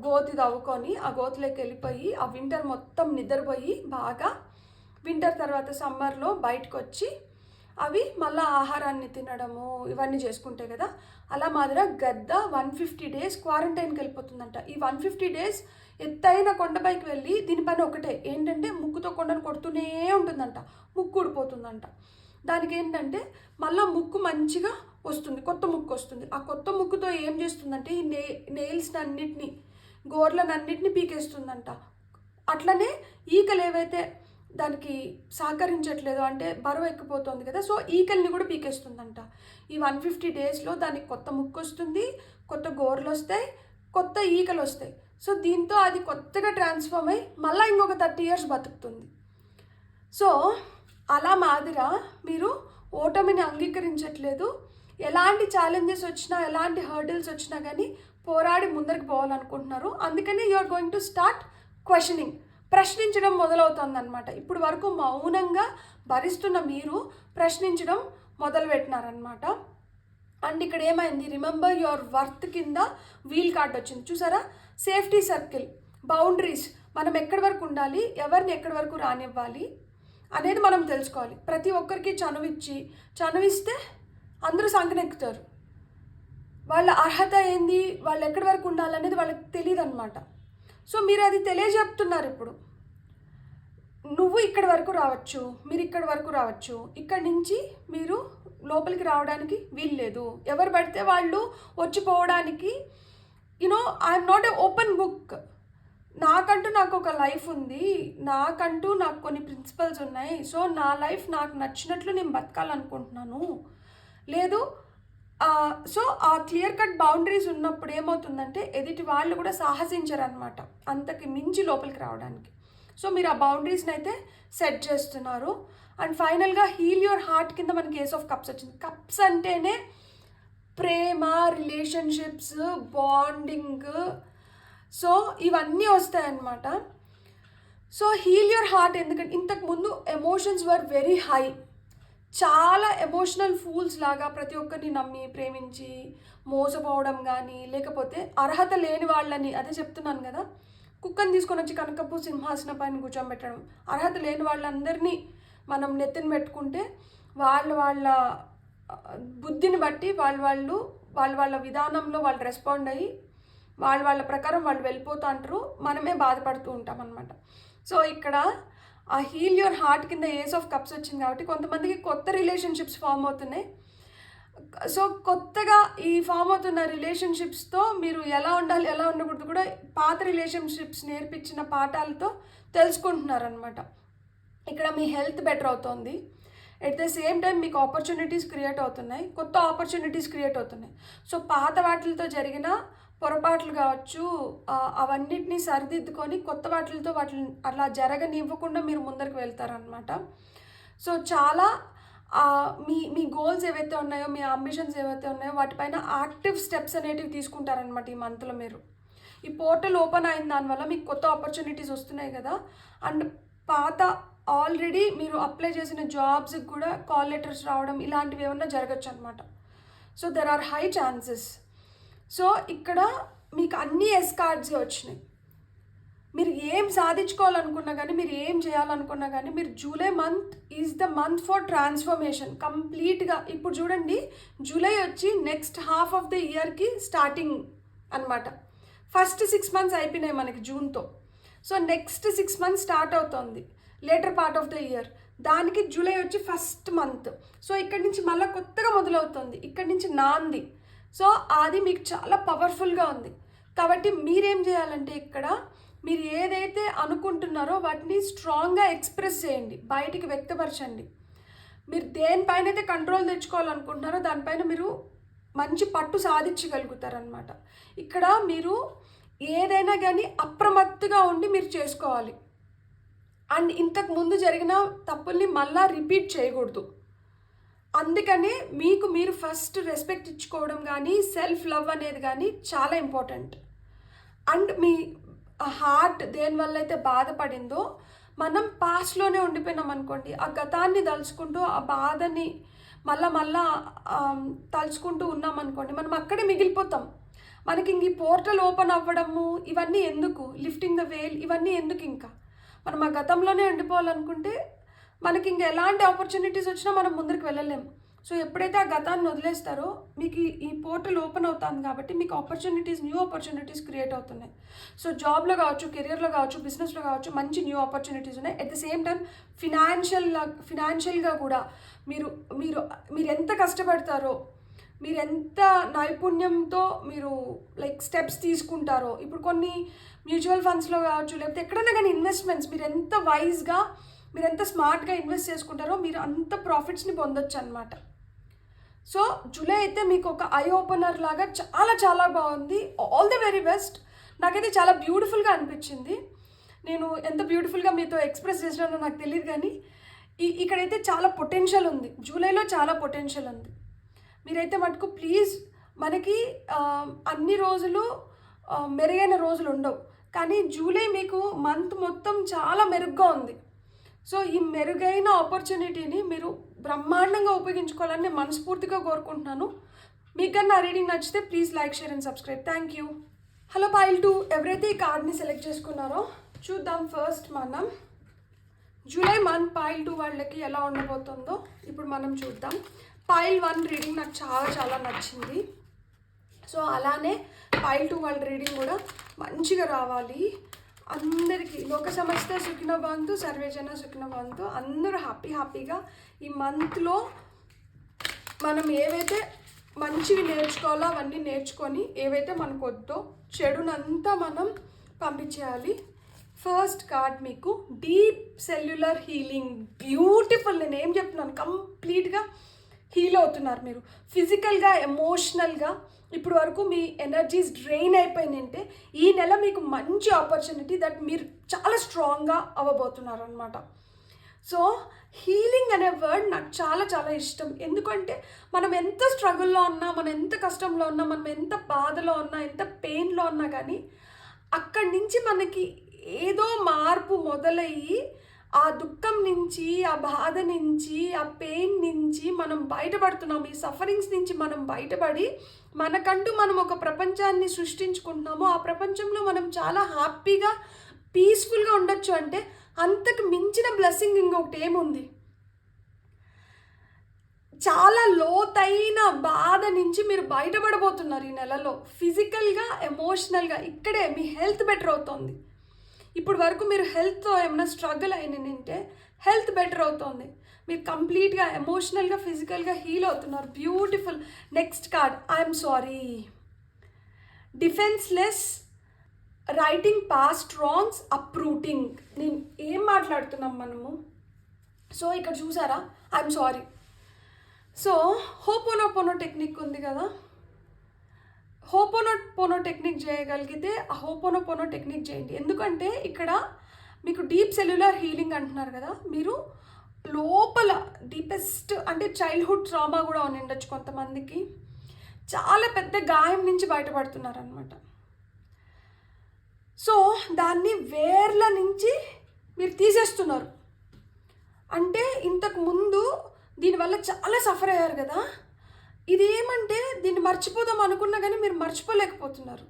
గోతి తవ్వుకొని ఆ గోతిలోకి వెళ్ళిపోయి ఆ వింటర్ మొత్తం నిద్రపోయి బాగా వింటర్ తర్వాత సమ్మర్లో బయటకు వచ్చి అవి మళ్ళీ ఆహారాన్ని తినడము ఇవన్నీ చేసుకుంటాయి కదా. అలా మాదిరిగా గద్ద 150 days క్వారంటైన్కి వెళ్ళిపోతుందంట. ఈ 150 days ఎత్తైన కొండపైకి వెళ్ళి దీనిపైన ఒకటే ఏంటంటే ముక్కుతో కొండను కొడుతూనే ఉంటుందంట, ముక్కు ఊడిపోతుందంట. దానికి ఏంటంటే మళ్ళీ ముక్కు మంచిగా వస్తుంది, కొత్త ముక్కు వస్తుంది. ఆ కొత్త ముక్కుతో ఏం చేస్తుందంటే ఈ నెయిల్స్ని అన్నిటినీ, గోర్లను అన్నిటినీ పీకేస్తుందంట. అట్లనే ఈకలు ఏవైతే దానికి సహకరించట్లేదు, అంటే బరువు ఎక్కిపోతుంది కదా, సో ఈకల్ని కూడా పీకేస్తుందంట. ఈ 150 daysలో దానికి కొత్త ముక్కు వస్తుంది, కొత్త గోర్లు వస్తాయి, కొత్త ఈకలు వస్తాయి. సో దీంతో అది కొత్తగా ట్రాన్స్ఫార్మ్ అయ్యి మళ్ళీ ఇంకొక 30 years బతుకుతుంది. సో అలా మాదిరా మీరు ఓటమిని అంగీకరించట్లేదు. ఎలాంటి ఛాలెంజెస్ వచ్చినా, ఎలాంటి హర్డిల్స్ వచ్చినా కానీ పోరాడి ముందరికి పోవాలనుకుంటున్నారు. అందుకని you are going to start questioning, ప్రశ్నించడం మొదలవుతుందన్నమాట. ఇప్పుడు వరకు మౌనంగా భరిస్తున్న మీరు ప్రశ్నించడం మొదలుపెట్టినారనమాట. అండ్ ఇక్కడ ఏమైంది, రిమెంబర్ యువర్ వర్త్ కింద వీల్ కార్డ్ వచ్చింది చూసారా. సేఫ్టీ సర్కిల్, బౌండరీస్, మనం ఎక్కడి వరకు ఉండాలి, ఎవరిని ఎక్కడి వరకు రానివ్వాలి అనేది మనం తెలుసుకోవాలి. ప్రతి ఒక్కరికి చనువిస్తే అందరూ సంకనెక్కుతారు. వాళ్ళ అర్హత ఏంది, వాళ్ళు ఎక్కడి వరకు ఉండాలనేది వాళ్ళకి తెలియదు అనమాట. సో మీరు అది తెలియజెప్తున్నారు. ఇప్పుడు నువ్వు ఇక్కడి వరకు రావచ్చు, మీరు ఇక్కడి వరకు రావచ్చు, ఇక్కడి నుంచి మీరు లోపలికి రావడానికి వీల్లేదు. ఎవరు పడితే వాళ్ళు వచ్చిపోవడానికి I'm not a open book. నాకు ఒక లైఫ్ ఉంది, నాకు కొన్ని ప్రిన్సిపల్స్ ఉన్నాయి. సో నా లైఫ్ నాకు నచ్చినట్లు నేను బతకాలనుకుంటున్నాను. లేదు సో ఆ క్లియర్ కట్ బౌండరీస్ ఉన్నప్పుడు ఏమవుతుందంటే ఎదుటి వాళ్ళు కూడా సాహసించరు అనమాట అంతకి మించి లోపలికి రావడానికి. సో మీరు ఆ బౌండరీస్ని అయితే సెట్ చేస్తున్నారు. అండ్ ఫైనల్గా హీల్ యువర్ హార్ట్ కింద మనకి ఏస్ ఆఫ్ కప్స్ వచ్చింది. కప్స్ అంటేనే ప్రేమ, రిలేషన్షిప్స్, బాండింగ్, సో ఇవన్నీ వస్తాయన్నమాట. సో హీల్ యువర్ హార్ట్ ఎందుకంటే ఇంతకుముందు ఎమోషన్స్ వర్ వెరీ హై. చాలా ఎమోషనల్ ఫూల్స్ లాగా ప్రతి ఒక్కరిని నమ్మి ప్రేమించి మోసపోవడం కానీ, లేకపోతే అర్హత లేని వాళ్ళని, అదే చెప్తున్నాను కదా, కుక్కని తీసుకొని వచ్చి కనకపు సింహాసనం పైన కూర్చోబెట్టడం. అర్హత లేని వాళ్ళందరినీ మనం నెత్తిన పెట్టుకుంటే వాళ్ళ బుద్ధిని బట్టి వాళ్ళ విధానంలో వాళ్ళు రెస్పాండ్ అయ్యి వాళ్ళ ప్రకారం వాళ్ళు వెళ్ళిపోతూ అంటారు, మనమే బాధపడుతూ ఉంటాం అనమాట. సో ఇక్కడ ఆ హీల్ యువర్ హార్ట్ కింద ఏస్ ఆఫ్ కప్స్ వచ్చింది కాబట్టి కొంతమందికి కొత్త రిలేషన్షిప్స్ ఫామ్ అవుతున్నాయి. సో కొత్తగా ఈ ఫామ్ అవుతున్న రిలేషన్షిప్స్తో మీరు ఎలా ఉండాలి, ఎలా ఉండకూడదు కూడా పాత రిలేషన్షిప్స్ నేర్పించిన పాఠాలతో తెలుసుకుంటున్నారనమాట. ఇక్కడ మీ హెల్త్ బెటర్ అవుతుంది. ఎట్ ద సేమ్ టైం మీకు ఆపర్చునిటీస్ క్రియేట్ అవుతున్నాయి, కొత్త ఆపర్చునిటీస్ క్రియేట్ అవుతున్నాయి. సో పాత వాటిలతో జరిగిన పొరపాట్లు కావచ్చు, అవన్నిటినీ సరిదిద్దుకొని కొత్త వాటితో వాటిని అట్లా జరగనివ్వకుండా మీరు ముందరికి వెళ్తారనమాట. సో చాలా మీ గోల్స్ ఏవైతే ఉన్నాయో, మీ అంబిషన్స్ ఏవైతే ఉన్నాయో వాటిపైన యాక్టివ్ స్టెప్స్ అనేటివి తీసుకుంటారనమాట ఈ మంత్లో. మీరు ఈ పోర్టల్ ఓపెన్ అయిన దానివల్ల మీకు కొత్త ఆపర్చునిటీస్ వస్తున్నాయి కదా. అండ్ పాత ఆల్రెడీ మీరు అప్లై చేసిన జాబ్స్కి కూడా కాల్ లెటర్స్ రావడం ఇలాంటివి ఏమన్నా జరగచ్చు అనమాట. So there are high chances. So ఇక్కడ మీకు అన్ని ఎస్ కార్డ్సే వచ్చినాయి. మీరు ఏం సాధించుకోవాలనుకున్నా కానీ, మీరు ఏం చేయాలనుకున్నా కానీ, మీరు July month is the month for transformation కంప్లీట్గా. ఇప్పుడు చూడండి, జూలై వచ్చి నెక్స్ట్ హాఫ్ ఆఫ్ ద ఇయర్కి స్టార్టింగ్ అనమాట. ఫస్ట్ 6 months అయిపోయినాయి మనకి జూన్తో. సో నెక్స్ట్ 6 months స్టార్ట్ అవుతుంది later part of the year. దానికి జూలై వచ్చి ఫస్ట్ మంత్. సో ఇక్కడి నుంచి మళ్ళీ కొత్తగా మొదలవుతుంది, ఇక్కడి నుంచి నాంది. సో అది మీకు చాలా పవర్ఫుల్గా ఉంది. కాబట్టి మీరేం చేయాలంటే ఇక్కడ మీరు ఏదైతే అనుకుంటున్నారో వాటిని స్ట్రాంగ్గా ఎక్స్ప్రెస్ చేయండి, బయటికి వ్యక్తపరచండి. మీరు దేనిపైన అయితే కంట్రోల్ తెచ్చుకోవాలనుకుంటున్నారో దానిపైన మీరు మంచి పట్టు సాధించగలుగుతారనమాట. ఇక్కడ మీరు ఏదైనా కానీ అప్రమత్తుగా ఉండి మీరు చేసుకోవాలి. అండ్ ఇంతకు ముందు జరిగిన తప్పుల్ని మళ్ళీ రిపీట్ చేయకూడదు. అందుకనే మీకు మీరు ఫస్ట్ రెస్పెక్ట్ ఇచ్చుకోవడం కానీ, సెల్ఫ్ లవ్ అనేది కానీ చాలా ఇంపార్టెంట్. అండ్ మీ హార్ట్ దేనివల్ల అయితే బాధపడిందో, మనం పాస్ట్లోనే ఉండిపోయినాం అనుకోండి, ఆ గతాన్ని తలుచుకుంటూ ఆ బాధని మళ్ళా తలుచుకుంటూ ఉన్నాం అనుకోండి, మనం అక్కడే మిగిలిపోతాం. మనకి ఇంక ఈ పోర్టల్ ఓపెన్ అవ్వడము ఇవన్నీ ఎందుకు, లిఫ్టింగ్ ద వేల్ ఇవన్నీ ఎందుకు, ఇంకా మనం ఆ గతంలోనే ఉండిపోవాలనుకుంటే మనకి ఇంకా ఎలాంటి ఆపర్చునిటీస్ వచ్చినా మనం ముందరికి వెళ్ళలేము. సో ఎప్పుడైతే ఆ గతాన్ని వదిలేస్తారో మీకు ఈ పోర్టల్ ఓపెన్ అవుతుంది కాబట్టి మీకు న్యూ ఆపర్చునిటీస్ క్రియేట్ అవుతున్నాయి. సో జాబ్లో కావచ్చు, కెరియర్లో కావచ్చు, బిజినెస్లో కావచ్చు మంచి న్యూ ఆపర్చునిటీస్ ఉన్నాయి. అట్ ద సేమ్ టైం ఫినాన్షియల్గా కూడా మీరు ఎంత కష్టపడతారో, మీరు ఎంత నైపుణ్యంతో మీరు స్టెప్స్ తీసుకుంటారో, ఇప్పుడు కొన్ని మ్యూచువల్ ఫండ్స్లో కావచ్చు, లేకపోతే ఎక్కడైనా కానీ ఇన్వెస్ట్మెంట్స్ మీరు ఎంత వైజ్గా, మీరు ఎంత స్మార్ట్గా ఇన్వెస్ట్ చేసుకుంటారో మీరు అంత ప్రాఫిట్స్ని పొందొచ్చు అనమాట. సో జూలై అయితే మీకు ఒక ఐ ఓపెనర్ లాగా చాలా చాలా బాగుంది. All the very best. నాకైతే చాలా బ్యూటిఫుల్గా అనిపించింది. నేను ఎంత బ్యూటిఫుల్గా మీతో ఎక్స్ప్రెస్ చేసినానో నాకు తెలియదు, కానీ ఇక్కడైతే చాలా పొటెన్షియల్ ఉంది. జూలైలో చాలా పొటెన్షియల్ ఉంది. మీరైతే మటుకు ప్లీజ్, మనకి అన్ని రోజులు మెరుగైన రోజులు ఉండవు, కానీ జూలై మీకు మంత్ మొత్తం చాలా మెరుగ్గా ఉంది. సో ఈ మెరుగైన ఆపర్చునిటీని మీరు బ్రహ్మాండంగా ఉపయోగించుకోవాలని నేను మనస్ఫూర్తిగా కోరుకుంటున్నాను. మీకు కానీ నా రీడింగ్ నచ్చితే please like, share and subscribe. Thank you. Hello pile 2, ఎవరైతే ఈ కార్డ్ని సెలెక్ట్ చేసుకున్నారో చూద్దాం. ఫస్ట్ మనం జూలై మంత్ పైల్ 2 వాళ్ళకి ఎలా ఉండబోతుందో ఇప్పుడు మనం చూద్దాం. పైల్ 1 రీడింగ్ నాకు చాలా చాలా నచ్చింది. సో అలానే ఫైల్ 2 వాళ్ళ రీడింగ్ కూడా మంచిగా రావాలి. అందరికీ లోక సమస్త సుఖినో భవంతు, సర్వేజన సుఖినో భవంతు. అందరూ హ్యాపీగా ఈ మంత్లో మనం ఏవైతే మంచివి నేర్చుకోవాలో అవన్నీ నేర్చుకొని ఏవైతే మనకు వద్దో చెడునంతా మనం పంపించేయాలి. ఫస్ట్ కార్డ్ మీకు డీప్ సెల్యులర్ హీలింగ్. బ్యూటిఫుల్. నేను ఏం చెప్తున్నాను, కంప్లీట్గా హీల్ అవుతున్నారు మీరు ఫిజికల్గా, ఎమోషనల్గా. ఇప్పుడు వరకు మీ ఎనర్జీస్ డ్రైన్ అయిపోయినంటే ఈ నెల మీకు మంచి ఆపర్చునిటీ దట్ మీరు చాలా స్ట్రాంగ్గా అవ్వబోతున్నారు అనమాట. సో హీలింగ్ అనే వర్డ్ నాకు చాలా చాలా ఇష్టం. ఎందుకంటే మనం ఎంత స్ట్రగుల్లో ఉన్నా, మనం ఎంత కష్టంలో ఉన్నా, మనం ఎంత బాధలో ఉన్నా, ఎంత పెయిన్లో ఉన్నా కానీ అక్కడి నుంచి మనకి ఏదో మార్పు మొదలయ్యి ఆ దుఃఖం నుంచి, ఆ బాధ నుంచి, ఆ పెయిన్ నుంచి మనం బయటపడుతున్నాం. ఈ సఫరింగ్స్ నుంచి మనం బయటపడి మనకంటూ మనం ఒక ప్రపంచాన్ని సృష్టించుకుంటున్నాము. ఆ ప్రపంచంలో మనం చాలా హ్యాపీగా, పీస్ఫుల్గా ఉండొచ్చు. అంటే అంతకు మించిన బ్లెస్సింగ్ ఇంకొకటి ఏముంది? చాలా లోతైన బాధ నుంచి మీరు బయటపడబోతున్నారు ఈ నెలలో. ఫిజికల్గా, ఎమోషనల్గా. ఇక్కడే మీ హెల్త్ బెటర్ అవుతుంది. ఇప్పుడు వరకు మీరు హెల్త్తో ఏమైనా స్ట్రగుల్ అయినంటే హెల్త్ బెటర్ అవుతుంది. మీరు కంప్లీట్గా ఎమోషనల్గా, ఫిజికల్గా హీల్ అవుతున్నారు. Beautiful. Next card I'm sorry. Defenceless, righting past wrongs, uprooting. నేను ఏం మాట్లాడుతున్నాం మనము? సో ఇక్కడ చూసారా, I'm sorry. So ho'oponopono technique ఉంది కదా, హోపోనోపోనో టెక్నిక్ చేయగలిగితే ఆ హోపోనోపోనో టెక్నిక్ చేయండి. ఎందుకంటే ఇక్కడ మీకు డీప్ సెల్యులర్ హీలింగ్ అంటున్నారు కదా, మీరు లోపల డీపెస్ట్ అంటే చైల్డ్హుడ్ ట్రామా కూడా ఉండొచ్చు కొంతమందికి. చాలా పెద్ద గాయం నుంచి బయటపడుతున్నారు అనమాట. సో దాన్ని వేర్ల నుంచి మీరు తీసేస్తున్నారు. అంటే ఇంతకు ముందు దీనివల్ల చాలా సఫర్ అయ్యారు కదా, ఇది ఏమంటే దీన్ని మర్చిపోదాం అనుకున్నా కానీ మీరు మర్చిపోలేకపోతున్నారు.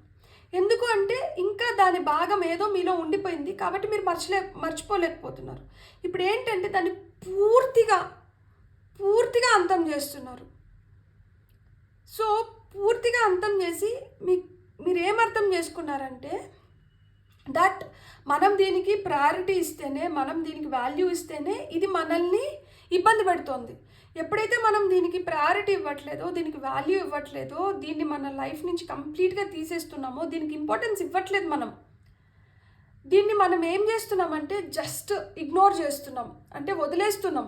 ఎందుకు అంటే ఇంకా దాని భాగం ఏదో మీలో ఉండిపోయింది కాబట్టి మీరు మర్చిపోలేకపోతున్నారు. ఇప్పుడు ఏంటంటే దాన్ని పూర్తిగా అంతం చేస్తున్నారు. సో పూర్తిగా అంతం చేసి మీరేమర్థం చేసుకున్నారంటే దట్ మనం దీనికి ప్రయారిటీ ఇస్తేనే, మనం దీనికి వాల్యూ ఇస్తేనే ఇది మనల్ని ఇబ్బంది పెడుతోంది. ఎప్పుడైతే మనం దీనికి ప్రయారిటీ ఇవ్వట్లేదో, దీనికి వాల్యూ ఇవ్వట్లేదో, దీన్ని మన లైఫ్ నుంచి కంప్లీట్గా తీసేస్తున్నామో, దీనికి ఇంపార్టెన్స్ ఇవ్వట్లేదు దీన్ని మనం ఏం చేస్తున్నామంటే జస్ట్ ఇగ్నోర్ చేస్తున్నాం, అంటే వదిలేస్తున్నాం.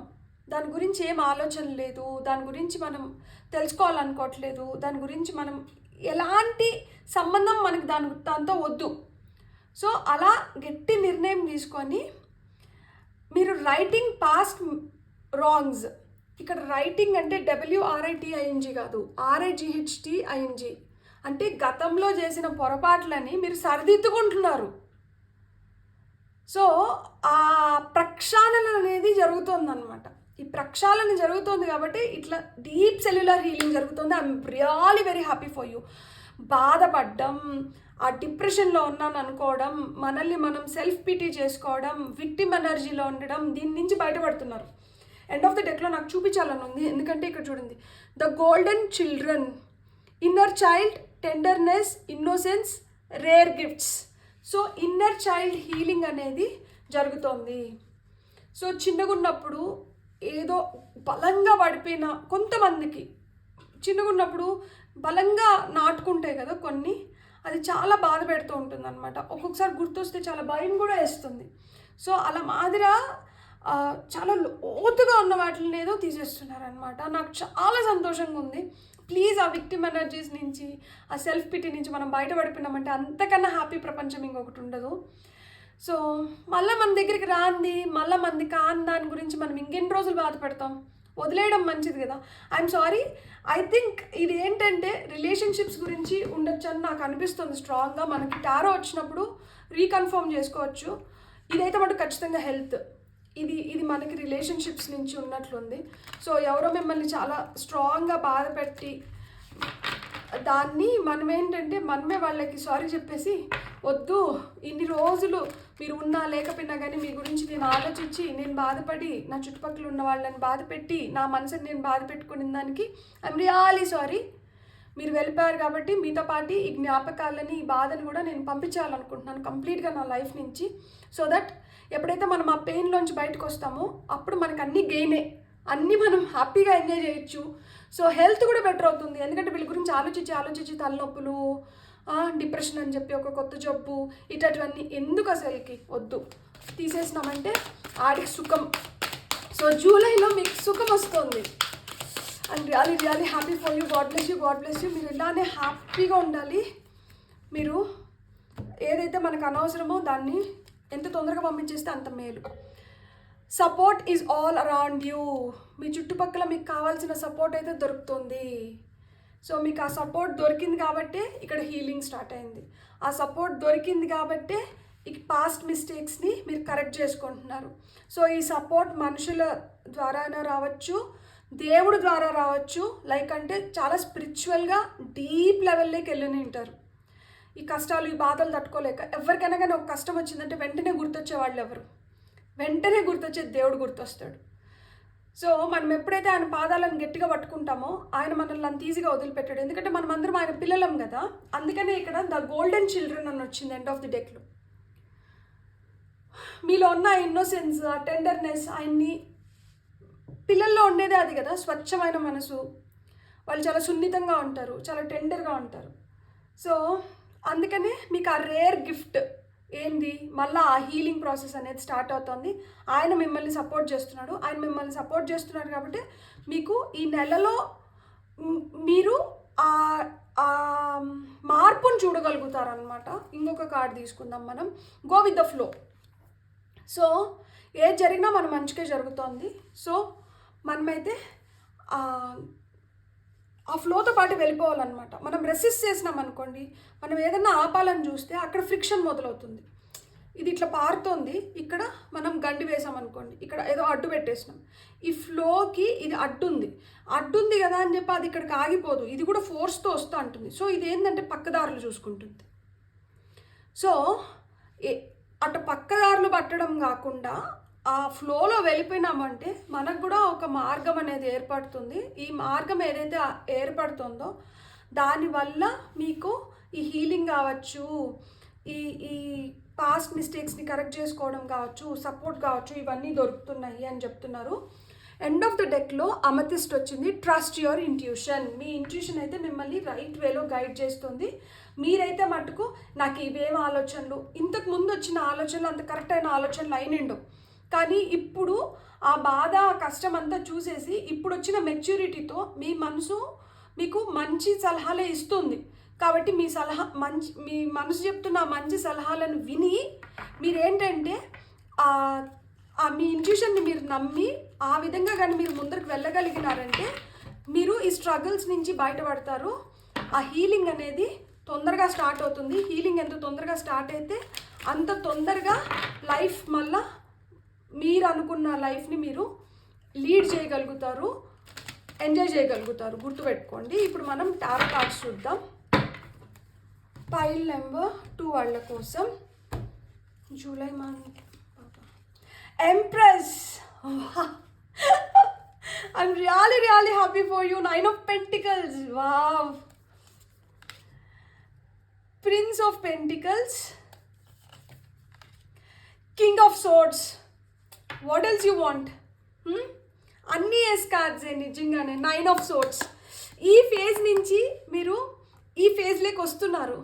దాని గురించి ఏం ఆలోచన లేదు, దాని గురించి మనం తెలుసుకోవాలనుకోవట్లేదు, దాని గురించి మనం ఎలాంటి సంబంధం మనకి దాంతో వద్దు. సో అలా గట్టి నిర్ణయం తీసుకొని మీరు రైటింగ్ పాస్ట్ రాంగ్స్. ఇక్కడ రైటింగ్ అంటే WRITING కాదు, RIGHTING. అంటే గతంలో చేసిన పొరపాట్లని మీరు సరిదిద్దుకుంటున్నారు. సో ఆ ప్రక్షాళన అనేది జరుగుతుందన్నమాట. ఈ ప్రక్షాళన జరుగుతుంది కాబట్టి ఇట్లా డీప్ సెల్యులర్ హీలింగ్ జరుగుతుంది. I'm really very happy for you. బాధపడ్డం, ఆ డిప్రెషన్లో ఉన్నాను అనుకోవడం, మనల్ని మనం సెల్ఫ్ పిటీ చేసుకోవడం, విక్టిమ్ ఎనర్జీలో ఉండడం, దీని నుంచి బయటపడుతున్నారు. ఎండ్ ఆఫ్ ద డెక్లో నాకు చూపించాలని ఉంది. ఎందుకంటే ఇక్కడ చూడండి, the golden children, inner child, tenderness, innocence, rare gifts. So inner child healing అనేది జరుగుతోంది. సో చిన్నగున్నప్పుడు ఏదో బలంగా పడిపోయిన కొంతమందికి, చిన్నగున్నప్పుడు బలంగా నాటుకుంటాయి కదా కొన్ని, అది చాలా బాధ పెడుతూ ఉంటుంది అనమాట. ఒక్కొక్కసారి గుర్తొస్తే చాలా భయం కూడా వేస్తుంది. సో అలా మాదిరా చాలా లోతుగా ఉన్న వాటిని ఏదో తీసేస్తున్నారనమాట. నాకు చాలా సంతోషంగా ఉంది. ప్లీజ్ ఆ విక్టిమ్ ఎనర్జీస్ నుంచి, ఆ సెల్ఫ్ పిటీ నుంచి మనం బయటపడిపోయినామంటే అంతకన్నా హ్యాపీ ప్రపంచం ఇంకొకటి ఉండదు. సో మళ్ళీ మన దగ్గరికి రాంది, మళ్ళీ మనది కాని దాని గురించి మనం ఇంకెన్ని రోజులు బాధపడతాం? వదిలేయడం మంచిది కదా. I'm sorry. ఐ థింక్ ఇది ఏంటంటే రిలేషన్షిప్స్ గురించి ఉండొచ్చు అని నాకు అనిపిస్తుంది స్ట్రాంగ్గా. మనకి టారో వచ్చినప్పుడు రీకన్ఫర్మ్ చేసుకోవచ్చు. ఇదైతే మనకు ఖచ్చితంగా హెల్త్, ఇది మనకి రిలేషన్షిప్స్ నుంచి ఉన్నట్లుంది. సో ఎవరో మిమ్మల్ని చాలా స్ట్రాంగ్గా బాధ పెట్టి దాన్ని మనం ఏంటంటే మనమే వాళ్ళకి సారీ చెప్పేసి, వద్దు ఇన్ని రోజులు మీరు ఉన్నా లేకపోయినా కానీ మీ గురించి నేను ఆలోచించి, నేను బాధపడి, నా చుట్టుపక్కల ఉన్న వాళ్ళని బాధ పెట్టి, నా మనసుని నేను బాధ పెట్టుకునే దానికి ఐఎమ్ రియల్లీ సారీ. మీరు వెళ్ళిపోయారు కాబట్టి మీతో పాటు ఈ జ్ఞాపకాలని ఈ బాధని కూడా నేను పంపించాలనుకుంటున్నాను కంప్లీట్గా నా లైఫ్ నుంచి. సో దట్ ఎప్పుడైతే మనం ఆ పెయిన్లోంచి బయటకు వస్తామో అప్పుడు మనకు అన్నీ గెయినే, అన్నీ మనం హ్యాపీగా ఎంజాయ్ చేయొచ్చు. సో హెల్త్ కూడా బెటర్ అవుతుంది. ఎందుకంటే వీళ్ళ గురించి ఆలోచించి తలనొప్పులు, డిప్రెషన్ అని చెప్పి ఒక కొత్త జబ్బు ఇట్లాంటివన్నీ ఎందుకు అసలుకి వద్దు, తీసేసినామంటే ఆడికి సుఖం. సో జూలైలో మీకు సుఖం వస్తుంది. And really happy for you. God bless you. మీరు ఇలానే హ్యాపీగా ఉండాలి. మీరు ఏదైతే మనకు అనవసరమో దాన్ని ఎంత తొందరగా పంపించేస్తే అంత మేలు. Support is all around you. మీ చుట్టుపక్కల మీకు కావాల్సిన సపోర్ట్ అయితే దొరుకుతుంది. సో మీకు ఆ సపోర్ట్ దొరికింది కాబట్టే ఇక్కడ హీలింగ్ స్టార్ట్ అయింది. ఆ సపోర్ట్ దొరికింది కాబట్టే ఈ పాస్ట్ మిస్టేక్స్ని మీరు కరెక్ట్ చేసుకుంటున్నారు. సో ఈ సపోర్ట్ మనుషుల ద్వారా రావచ్చు, దేవుడి ద్వారా రావచ్చు. లైక్ అంటే చాలా స్పిరిచువల్గా డీప్ లెవెల్లోకి వెళ్ళి ఉంటారు. ఈ కష్టాలు ఈ బాధలు తట్టుకోలేక ఎవరికైనా కానీ ఒక కష్టం వచ్చిందంటే వెంటనే గుర్తొచ్చే వాళ్ళు ఎవరు? వెంటనే గుర్తొచ్చే దేవుడు గుర్తొస్తాడు. సో మనం ఎప్పుడైతే ఆయన పాదాలను గట్టిగా పట్టుకుంటామో ఆయన మనల్ని అంత ఈజీగా వదిలిపెట్టాడు. ఎందుకంటే మనం అందరం ఆయన పిల్లలం కదా. అందుకనే ఇక్కడ ద గోల్డెన్ చిల్డ్రన్ అని వచ్చింది ఎండ్ ఆఫ్ ది డెక్లో. మీలో ఉన్న ఇన్నోసెన్స్, టెండర్నెస్, ఆయన్ని పిల్లల్లో ఉండేదే అది కదా, స్వచ్ఛమైన మనసు. వాళ్ళు చాలా సున్నితంగా ఉంటారు, చాలా టెండర్గా ఉంటారు. సో అందుకనే మీకు ఆ రేర్ గిఫ్ట్ ఏంది, మళ్ళీ ఆ హీలింగ్ ప్రాసెస్ అనేది స్టార్ట్ అవుతుంది. ఆయన మిమ్మల్ని సపోర్ట్ చేస్తున్నాడు కాబట్టి మీకు ఈ నెలలో మీరు ఆ మార్పును చూడగలుగుతారనమాట. ఇంకొక కార్డు తీసుకుందాం మనం. Go with the flow. So ఏది జరిగినా మన మంచిగా జరుగుతుంది. సో మనమైతే ఆ ఫ్లోతో పాటు వెళ్ళిపోవాలన్నమాట. మనం రెసిస్ట్ చేసినాం అనుకోండి, మనం ఏదైనా ఆపాలని చూస్తే అక్కడ ఫ్రిక్షన్ మొదలవుతుంది. ఇది ఇట్లా పారుతోంది, ఇక్కడ మనం గండి వేసామనుకోండి, ఇక్కడ ఏదో అడ్డు పెట్టేసినాం. ఈ ఫ్లోకి ఇది అడ్డుంది కదా అని చెప్పి అది ఇక్కడికి ఆగిపోదు, ఇది కూడా ఫోర్స్తో వస్తూ ఉంటుంది. సో ఇది ఏంటంటే పక్కదారులు చూసుకుంటుంది. సో అటు పక్కదారులు పట్టడం కాకుండా ఆ ఫ్లోలో వెళ్ళిపోయినామంటే మనకు కూడా ఒక మార్గం అనేది ఏర్పడుతుంది. ఈ మార్గం ఏదైతే ఏర్పడుతుందో దానివల్ల మీకు ఈ హీలింగ్ కావచ్చు, ఈ పాస్ట్ మిస్టేక్స్ని కరెక్ట్ చేసుకోవడం కావచ్చు, సపోర్ట్ కావచ్చు, ఇవన్నీ దొరుకుతున్నాయి అని చెప్తున్నారు. ఎండ్ ఆఫ్ ద డెక్లో అమతిస్ట్ వచ్చింది. Trust your intuition. Me intuition అయితే మిమ్మల్ని రైట్ వేలో గైడ్ చేస్తుంది. మీరైతే మటుకు నాకు ఇవేం ఆలోచనలు, ఇంతకు ముందు వచ్చిన ఆలోచనలు అంత కరెక్ట్ అయిన ఆలోచనలు అయినిండవు. కానీ ఇప్పుడు ఆ బాధ, ఆ కష్టం అంతా చూసేసి ఇప్పుడు వచ్చిన మెచ్యూరిటీతో మీ మనసు మీకు మంచి సలహాలే ఇస్తుంది. కాబట్టి మీ మనసు చెప్తున్న మంచి సలహాలను విని మీరేంటంటే మీ ఇంట్యూషన్ని మీరు నమ్మి ఆ విధంగా కానీ మీరు ముందరికి వెళ్ళగలిగినారంటే మీరు ఈ స్ట్రగుల్స్ నుంచి బయటపడతారు. ఆ హీలింగ్ అనేది తొందరగా స్టార్ట్ అవుతుంది. హీలింగ్ ఎంత తొందరగా స్టార్ట్ అయితే అంత తొందరగా లైఫ్ మళ్ళా మీరు అనుకున్న లైఫ్ని మీరు లీడ్ చేయగలుగుతారు, ఎంజాయ్ చేయగలుగుతారు. గుర్తుపెట్టుకోండి. ఇప్పుడు మనం టారో కార్డ్స్ చూద్దాం. పైల్ నెంబర్ 2 వాళ్ళ కోసం July month. Empress. I'm really happy for you. 9 of Pentacles. Wow. Prince of Pentacles, King of Swords. What else you want? అన్నీ ఎస్ కార్డ్సే నిజంగానే. 9 of Swords. ఈ ఫేజ్ నుంచి మీరు ఈ ఫేజ్లోకి వస్తున్నారు.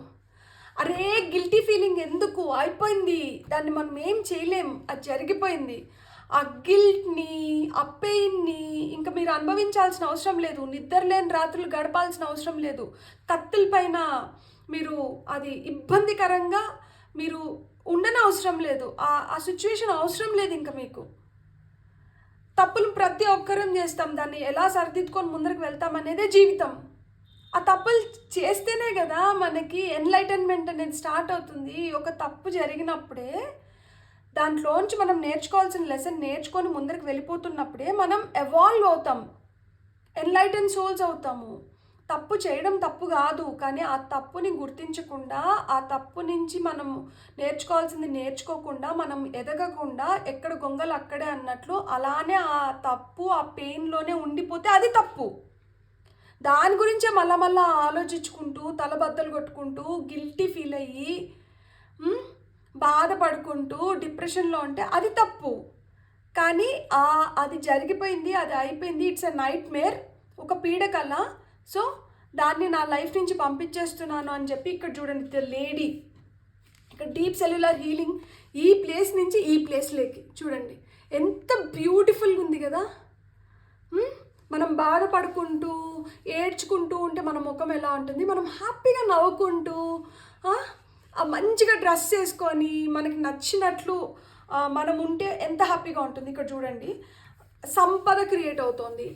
అరే గిల్టీ ఫీలింగ్ ఎందుకు, అయిపోయింది, దాన్ని మనం ఏం చేయలేం, అది జరిగిపోయింది. ఆ గిల్ట్ని, ఆ పెయిన్ని ఇంకా మీరు అనుభవించాల్సిన అవసరం లేదు. నిద్రలేని రాత్రులు గడపాల్సిన అవసరం లేదు. కత్తుల పైన మీరు అది ఇబ్బందికరంగా మీరు ఉండనవసరం లేదు. ఆ సిచ్యువేషన్ అవసరం లేదు. ఇంకా మీకు తప్పులు ప్రతి ఒక్కరం చేస్తాం, దాన్ని ఎలా సరిదిద్దుకొని ముందరికి వెళ్తాం అనేదే జీవితం. ఆ తప్పులు చేస్తేనే కదా మనకి ఎన్లైటన్మెంట్ అనేది స్టార్ట్ అవుతుంది. ఒక తప్పు జరిగినప్పుడే దాంట్లోంచి మనం నేర్చుకోవాల్సిన లెసన్ నేర్చుకొని ముందరికి వెళ్ళిపోతున్నప్పుడే మనం ఎవాల్వ్ అవుతాం, ఎన్లైటన్ సోల్స్ అవుతాము. తప్పు చేయడం తప్పు కాదు, కానీ ఆ తప్పుని గుర్తించకుండా, ఆ తప్పు నుంచి మనం నేర్చుకోవాల్సింది నేర్చుకోకుండా, మనం ఎదగకుండా ఎక్కడ గొంగలు అక్కడే అన్నట్లు అలానే ఆ తప్పు, ఆ పెయిన్లోనే ఉండిపోతే అది తప్పు. దాని గురించే మళ్ళా ఆలోచించుకుంటూ తలబద్దలు కొట్టుకుంటూ గిల్టీ ఫీల్ అయ్యి బాధపడుకుంటూ డిప్రెషన్లో ఉంటే అది తప్పు. కానీ అది జరిగిపోయింది, అది అయిపోయింది, ఇట్స్ ఎ నైట్ మేర్, ఒక పీడకల. సో దాన్ని నా లైఫ్ నుంచి పంపించేస్తున్నాను అని చెప్పి ఇక్కడ చూడండి, ద లేడీ ఇక్కడ డీప్ సెల్యులర్ హీలింగ్ ఈ ప్లేస్ నుంచి ఈ ప్లేస్లోకి చూడండి ఎంత బ్యూటిఫుల్గా ఉంది కదా. మనం బాధపడుకుంటూ ఏడ్చుకుంటూ ఉంటే మన ముఖం ఎలా ఉంటుంది, మనం హ్యాపీగా నవ్వుకుంటూ మంచిగా డ్రెస్ వేసుకొని మనకి నచ్చినట్లు మనం ఉంటే ఎంత హ్యాపీగా ఉంటుంది. ఇక్కడ చూడండి సంపద క్రియేట్ అవుతుంది.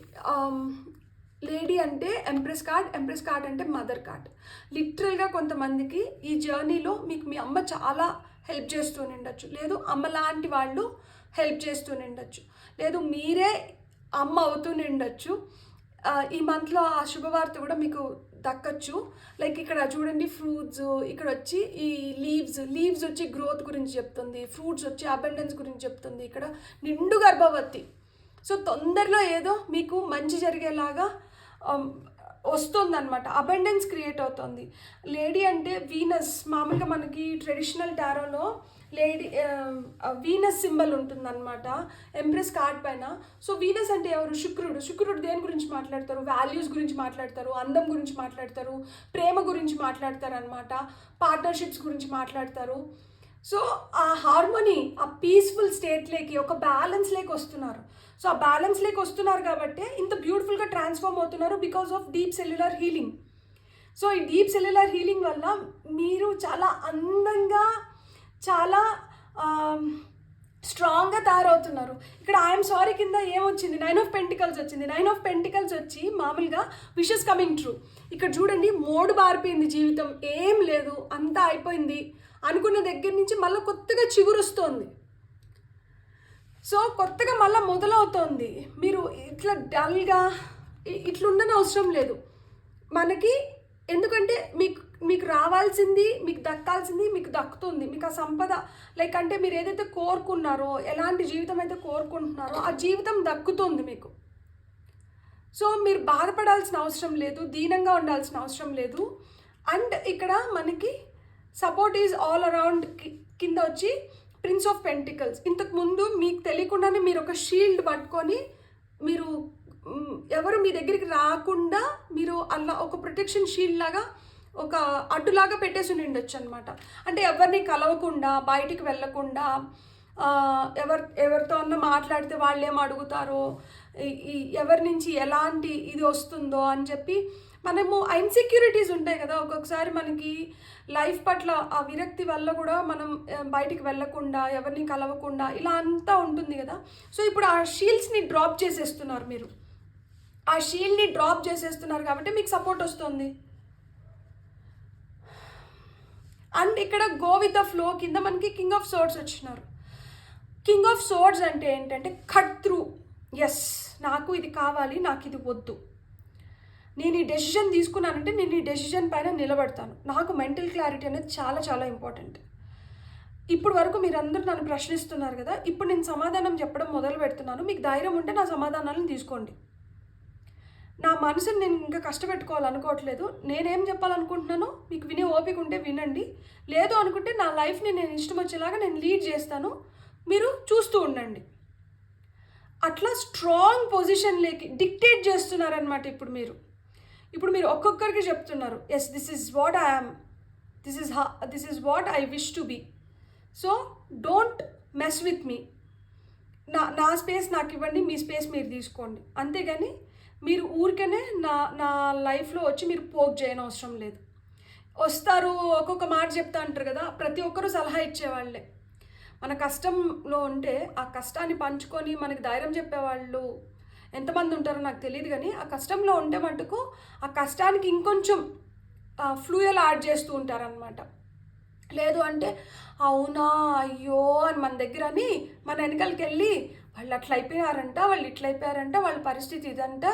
లేడీ అంటే ఎంప్రెస్ కార్డ్ అంటే మదర్ కార్డ్. లిటరల్గా కొంతమందికి ఈ జర్నీలో మీకు మీ అమ్మ చాలా హెల్ప్ చేస్తూ ఉండొచ్చు, లేదు అమ్మ లాంటి వాళ్ళు హెల్ప్ చేస్తూ ఉండొచ్చు, లేదు మీరే అమ్మ అవుతూ ఉండొచ్చు. ఈ మంత్లో ఆ శుభవార్త కూడా మీకు దక్కచ్చు. లైక్ ఇక్కడ చూడండి ఫ్రూట్స్, ఇక్కడ వచ్చి ఈ లీవ్స్ వచ్చి గ్రోత్ గురించి చెప్తుంది, ఫ్రూట్స్ వచ్చి అబెండెన్స్ గురించి చెప్తుంది. ఇక్కడ నిండు గర్భవతి. సో తొందరలో ఏదో మీకు మంచి జరిగేలాగా వస్తుందన్నమాట, అబెండెన్స్ క్రియేట్ అవుతుంది. లేడీ అంటే వీనస్, మామూలుగా మనకి ట్రెడిషనల్ టారోలో లేడీ వీనస్ సింబల్ ఉంటుందన్నమాట ఎంప్రెస్ కార్డ్ పైన. సో వీనస్ అంటే ఎవరు? శుక్రుడు దేని గురించి మాట్లాడతారు? వాల్యూస్ గురించి మాట్లాడతారు, అందం గురించి మాట్లాడతారు, ప్రేమ గురించి మాట్లాడతారు అనమాట, పార్ట్నర్షిప్స్ గురించి మాట్లాడతారు. సో ఆ హార్మోనీ, ఆ పీస్ఫుల్ స్టేట్లోకి, ఒక బ్యాలెన్స్లోకి వస్తున్నారు. సో ఆ బ్యాలెన్స్లోకి వస్తున్నారు కాబట్టి ఇంత బ్యూటిఫుల్గా ట్రాన్స్ఫార్మ్ అవుతున్నారు because of deep cellular healing. So ఈ డీప్ సెల్యులర్ హీలింగ్ వల్ల మీరు చాలా అందంగా, చాలా స్ట్రాంగ్గా తయారవుతున్నారు. ఇక్కడ ఐఎమ్ సారీ కింద ఏమొచ్చింది? 9 of Pentacles వచ్చింది. 9 of Pentacles వచ్చి మామూలుగా విషెస్ కమింగ్ ట్రూ. ఇక్కడ చూడండి మోడు బారిపోయింది, జీవితం ఏం లేదు, అంతా అయిపోయింది అనుకున్న దగ్గర నుంచి మళ్ళీ కొత్తగా చిగురుస్తోంది. సో కొత్తగా మళ్ళీ మొదలవుతోంది. మీరు ఇట్లా డల్గా ఇట్లా ఉండని అవసరం లేదు మనకి. ఎందుకంటే మీకు రావాల్సింది, మీకు దక్కాల్సింది మీకు దక్కుతుంది. మీకు ఆ సంపద లైక్ అంటే మీరు ఏదైతే కోరుకున్నారో, ఎలాంటి జీవితం అయితే కోరుకుంటున్నారో ఆ జీవితం దక్కుతుంది మీకు. సో మీరు బాధపడాల్సిన అవసరం లేదు, దీనంగా ఉండాల్సిన అవసరం లేదు. అండ్ ఇక్కడ మనకి సపోర్ట్ ఈజ్ ఆల్ అరౌండ్ కింద వచ్చి ప్రిన్స్ ఆఫ్ పెంటికల్స్. ఇంతకుముందు మీకు తెలియకుండానే మీరు ఒక షీల్డ్ పట్టుకొని మీరు ఎవరు మీ దగ్గరికి రాకుండా మీరు అలా ఒక ప్రొటెక్షన్ షీల్డ్ లాగా, ఒక అడ్డులాగా పెట్టేసి ఉండొచ్చు అనమాట. అంటే ఎవరిని కలవకుండా, బయటికి వెళ్ళకుండా, ఎవరితో అన్నా మాట్లాడితే వాళ్ళు ఏం అడుగుతారో, ఎవరి నుంచి ఎలాంటి ఇది వస్తుందో అని చెప్పి మనము ఇన్సెక్యూరిటీస్ ఉంటాయి కదా ఒక్కొక్కసారి మనకి లైఫ్ పట్ల, ఆ విరక్తి వల్ల కూడా మనం బయటికి వెళ్ళకుండా, ఎవరిని కలవకుండా ఇలా అంతా ఉంటుంది కదా. సో ఇప్పుడు ఆ షీల్డ్స్ని డ్రాప్ చేసేస్తున్నారు మీరు, ఆ షీల్డ్ని డ్రాప్ చేసేస్తున్నారు కాబట్టి మీకు సపోర్ట్ వస్తుంది. అండ్ ఇక్కడ గో విత్ ద ఫ్లో కింద మనకి కింగ్ ఆఫ్ సోర్డ్స్ వచ్చినారు. కింగ్ ఆఫ్ సోర్డ్స్ అంటే ఏంటంటే కట్ త్రూ. ఎస్, నాకు ఇది కావాలి, నాకు ఇది వద్దు, నేను ఈ డెసిషన్ తీసుకున్నానంటే నేను ఈ డెసిషన్ పైన నిలబడతాను. నాకు మెంటల్ క్లారిటీ అనేది చాలా చాలా ఇంపార్టెంట్. ఇప్పుడు వరకు మీరందరూ నన్ను ప్రశ్నిస్తున్నారు కదా, ఇప్పుడు నేను సమాధానం చెప్పడం మొదలు పెడుతున్నాను. మీకు ధైర్యం ఉంటే నా సమాధానాలను తీసుకోండి. నా మనసుని నేను ఇంకా కష్టపెట్టుకోవాలనుకోవట్లేదు. నేనేం చెప్పాలనుకుంటున్నానో మీకు వినే ఓపిక ఉంటే వినండి, లేదు అనుకుంటే నా లైఫ్ని నేను ఇష్టం వచ్చేలాగా నేను లీడ్ చేస్తాను, మీరు చూస్తూ ఉండండి. అట్లా స్ట్రాంగ్ పొజిషన్లోకి డిక్టేట్ చేస్తున్నారనమాట. ఇప్పుడు మీరు ఒక్కొక్కరికి చెప్తున్నారు, yes this is what I am, this is what I wish to be. So don't mess with me. నా స్పేస్ నాకు ఇవ్వండి, మీ స్పేస్ మీరు తీసుకోండి. అంతేగాని మీరు ఊరికనే నా లైఫ్లో వచ్చి మీరు పోక్ చేయని అవసరం లేదు. వస్తారు ఒక్కొక్క మాట చెప్తా అంటారు కదా, ప్రతి ఒక్కరూ సలహా ఇచ్చేవాళ్ళే. మన కష్టంలో ఉంటే ఆ కష్టాన్ని పంచుకొని మనకి ధైర్యం చెప్పేవాళ్ళు ఎంతమంది ఉంటారో నాకు తెలియదు, కానీ ఆ కష్టంలో ఉంటే మటుకు ఆ కష్టానికి ఇంకొంచెం ఫ్లూయల్ యాడ్ చేస్తూ ఉంటారనమాట. లేదు అంటే అవునా అయ్యో అని మన దగ్గర అని మన వెనకాలకి వెళ్ళి వాళ్ళు అట్లా అయిపోయారంట, వాళ్ళు ఇట్లా అయిపోయారంట, వాళ్ళ పరిస్థితి ఇదంట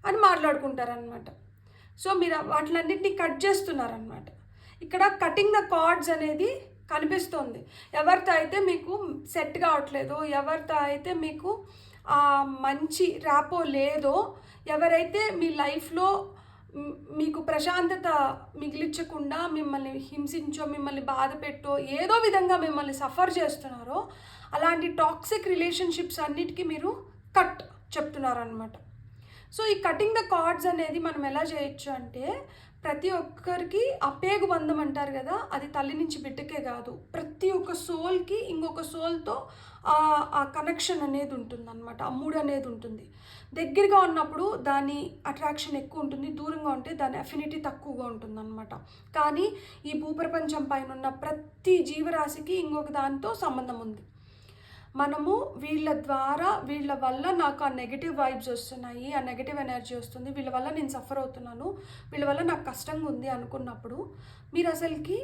అని మాట్లాడుకుంటారనమాట. సో మీరు వాటిలన్నింటినీ కట్ చేస్తున్నారనమాట. ఇక్కడ కటింగ్ ద కార్డ్స్ అనేది కనిపిస్తుంది. ఎవరితో అయితే మీకు సెట్ కావట్లేదు, ఎవరితో అయితే మీకు ఆ మంచి ర్యాపో లేదో, ఎవరైతే మీ లైఫ్లో మీకు ప్రశాంతత మిగిలించకుండా మిమ్మల్ని హింసించో, మిమ్మల్ని బాధ పెట్టో, ఏదో విధంగా మిమ్మల్ని సఫర్ చేస్తున్నారో అలాంటి టాక్సిక్ రిలేషన్షిప్స్ అన్నిటికీ మీరు కట్ చెప్తున్నారనమాట. సో ఈ కటింగ్ ద కార్డ్స్ అనేది మనం ఎలా చేయొచ్చు అంటే, ప్రతి ఒక్కరికి అపేగు బంధం అంటారు కదా, అది తల్లి నుంచి బిడ్డకే కాదు, ప్రతి ఒక్క సోల్కి ఇంకొక సోల్తో ఆ కనెక్షన్ అనేది ఉంటుంది అనమాట. ఆ మూడ్ అనేది ఉంటుంది. దగ్గరగా ఉన్నప్పుడు దాని అట్రాక్షన్ ఎక్కువ ఉంటుంది, దూరంగా ఉంటే దాని అఫినిటీ తక్కువగా ఉంటుంది అనమాట. కానీ ఈ భూప్రపంచం పైన ఉన్న ప్రతి జీవరాశికి ఇంకొక దానితో సంబంధం ఉంది. మనము వీళ్ళ వల్ల నాకు ఆ నెగిటివ్ వైబ్స్ వస్తున్నాయి, ఆ నెగిటివ్ ఎనర్జీ వస్తుంది, వీళ్ళ వల్ల నేను సఫర్ అవుతున్నాను, వీళ్ళ వల్ల నాకు కష్టంగా ఉంది అనుకున్నప్పుడు మీరు అసలుకి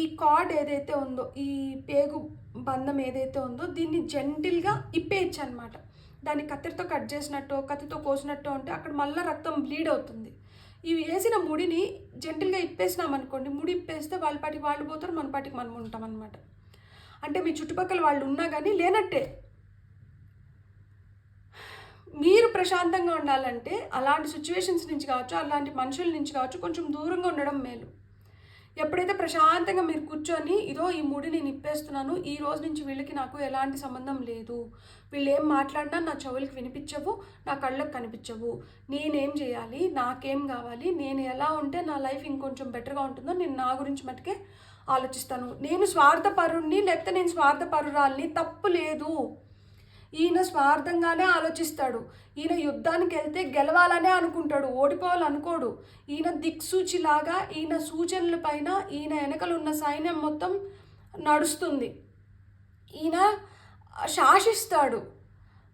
ఈ కార్డ్ ఏదైతే ఉందో, ఈ పేగు బంధం ఏదైతే ఉందో, దీన్ని జెంటిల్గా ఇప్పేయచ్చు అనమాట. దాన్ని కత్తితో కట్ చేసినట్టు, కత్తితో కోసినట్టు అంటే అక్కడ మళ్ళీ రక్తం బ్లీడ్ అవుతుంది. ఇవి వేసిన ముడిని జెంటిల్గా ఇప్పేసినామనుకోండి, ముడి ఇప్పేస్తే వాళ్ళ పాటికి వాళ్ళు పోతారు, మన పాటికి మనం ఉంటాం అనమాట. అంటే మీ చుట్టుపక్కల వాళ్ళు ఉన్నా కానీ లేనట్టే. మీరు ప్రశాంతంగా ఉండాలంటే అలాంటి సిచ్యువేషన్స్ నుంచి కావచ్చు, అలాంటి మనుషుల నుంచి కావచ్చు, కొంచెం దూరంగా ఉండడం మేలు. ఎప్పుడైతే ప్రశాంతంగా మీరు కూర్చొని, ఇదో ఈ మూడి నేను ఇప్పేస్తున్నాను, ఈ రోజు నుంచి వీళ్ళకి నాకు ఎలాంటి సంబంధం లేదు, వీళ్ళు ఏం మాట్లాడినా నా చెవులకి వినిపించవు, నా కళ్ళకు కనిపించవు, నేనేం చేయాలి, నాకేం కావాలి, నేను ఎలా ఉంటే నా లైఫ్ ఇంకొంచెం బెటర్గా ఉంటుందో నేను నా గురించి మటుకే ఆలోచిస్తాను. నేను స్వార్థపరుణ్ణి లేకపోతే నేను స్వార్థపరురాల్ని, తప్పు లేదు. ఈయన స్వార్థంగానే ఆలోచిస్తాడు. ఈయన యుద్ధానికి వెళ్తే గెలవాలనే అనుకుంటాడు, ఓడిపోవాలనుకోడు. ఈయన దిక్సూచిలాగా ఈయన సూచనల పైన ఈయన వెనకలు ఉన్న సైన్యం మొత్తం నడుస్తుంది. ఈయన శాసిస్తాడు.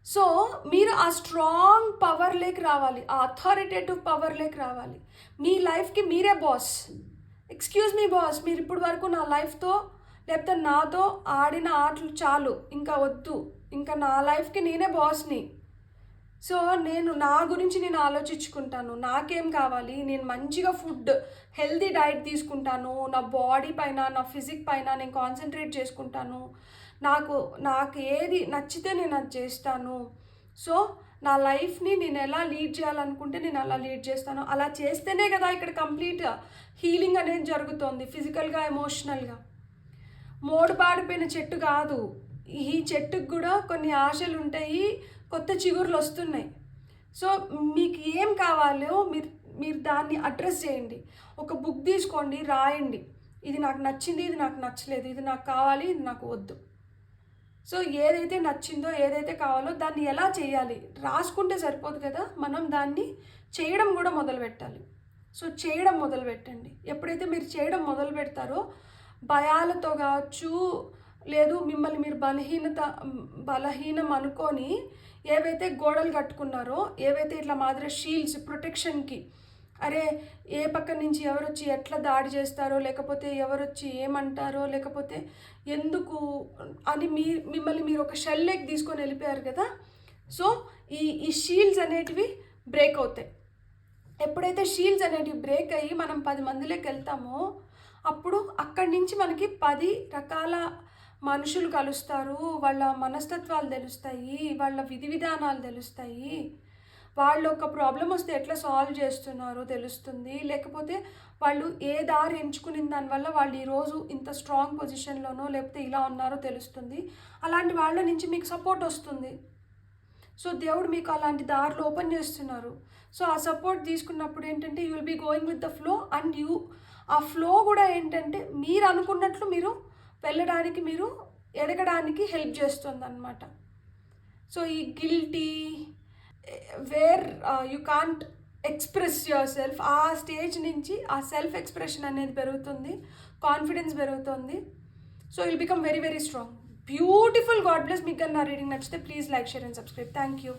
సో మీరు ఆ స్ట్రాంగ్ పవర్లోకి రావాలి, ఆ అథారిటేటివ్ పవర్లోకి రావాలి. మీ లైఫ్కి మీరే బాస్. ఎక్స్క్యూజ్ మీ బాస్, మీరు ఇప్పుడు వరకు నా లైఫ్తో లేకపోతే నాతో ఆడిన ఆటలు చాలు, ఇంకా వద్దు, ఇంకా నా లైఫ్కి నేనే బాస్ని. సో నేను నా గురించి నేను ఆలోచించుకుంటాను, నాకేం కావాలి, నేను మంచిగా ఫుడ్ హెల్తీ డైట్ తీసుకుంటాను, నా బాడీ పైన నా ఫిజిక్ పైన నేను కాన్సన్ట్రేట్ చేసుకుంటాను, నాకు ఏది నచ్చితే నేను అది చేస్తాను. సో నా లైఫ్ని నేను ఎలా లీడ్ చేయాలనుకుంటే నేను అలా లీడ్ చేస్తాను. అలా చేస్తేనే కదా ఇక్కడ కంప్లీట్ హీలింగ్ అనేది జరుగుతుంది, ఫిజికల్గా ఎమోషనల్గా. మోడుబాడిపోయిన చెట్టు కాదు, ఈ చెట్టుకు కూడా కొన్ని ఆశలు ఉంటాయి, కొత్త చిగుర్లు వస్తున్నాయి. సో మీకు ఏం కావాలో మీరు దాన్ని అడ్రస్ చేయండి. ఒక బుక్ తీసుకోండి, రాయండి, ఇది నాకు నచ్చింది, ఇది నాకు నచ్చలేదు, ఇది నాకు కావాలి, ఇది నాకు వద్దు. సో ఏదైతే నచ్చిందో, ఏదైతే కావాలో దాన్ని ఎలా చేయాలి రాసుకుంటే సరిపోదు కదా, మనం దాన్ని చేయడం కూడా మొదలు పెట్టాలి. సో చేయడం మొదలు పెట్టండి. ఎప్పుడైతే మీరు చేయడం మొదలు పెడతారో, భయాలతో కావచ్చు, లేదు మిమ్మల్ని మీరు బలహీనం అనుకొని ఏవైతే గోడలు కట్టుకున్నారో, ఏవైతే ఇట్లా మాదిరి షీల్డ్స్ ప్రొటెక్షన్కి, అరే ఏ పక్క నుంచి ఎవరు వచ్చి ఎట్లా దాడి చేస్తారో, లేకపోతే ఎవరు వచ్చి ఏమంటారో, లేకపోతే ఎందుకు అని మిమ్మల్ని మీరు ఒక షెల్లోకి తీసుకొని వెళ్ళిపోయారు కదా. సో ఈ షీల్డ్స్ అనేటివి బ్రేక్ అవుతాయి. ఎప్పుడైతే షీల్డ్స్ అనేటివి బ్రేక్ అయ్యి మనం 10 మందిలోకి వెళ్తామో, అప్పుడు అక్కడి నుంచి మనకి 10 రకాల మనుషులు కలుస్తారు, వాళ్ళ మనస్తత్వాలు తెలుస్తాయి, వాళ్ళ విధి విధానాలు తెలుస్తాయి, వాళ్ళు ఒక ప్రాబ్లం వస్తే ఎట్లా సాల్వ్ చేస్తున్నారో తెలుస్తుంది, లేకపోతే వాళ్ళు ఏ దారి ఎంచుకున్న దానివల్ల వాళ్ళు ఈరోజు ఇంత స్ట్రాంగ్ పొజిషన్లోనో లేకపోతే ఇలా ఉన్నారో తెలుస్తుంది. అలాంటి వాళ్ళ నుంచి మీకు సపోర్ట్ వస్తుంది. సో దేవుడు మీకు అలాంటి దారులు ఓపెన్ చేస్తున్నారు. సో ఆ సపోర్ట్ తీసుకున్నప్పుడు ఏంటంటే you will be going with the flow, and ఆ ఫ్లో కూడా ఏంటంటే మీరు అనుకున్నట్లు మీరు వెళ్ళడానికి, మీరు ఎదగడానికి హెల్ప్ చేస్తుంది అన్నమాట. సో ఈ guilty where you can't express your self, ఆ స్టేజ్ నుంచి ఆ సెల్ఫ్ ఎక్స్ప్రెషన్ అనేది పెరుగుతుంది, కాన్ఫిడెన్స్ పెరుగుతుంది. So will become very very strong. Beautiful. God bless. మీకు నా రీడింగ్ నచ్చితే please like, share and subscribe. Thank you.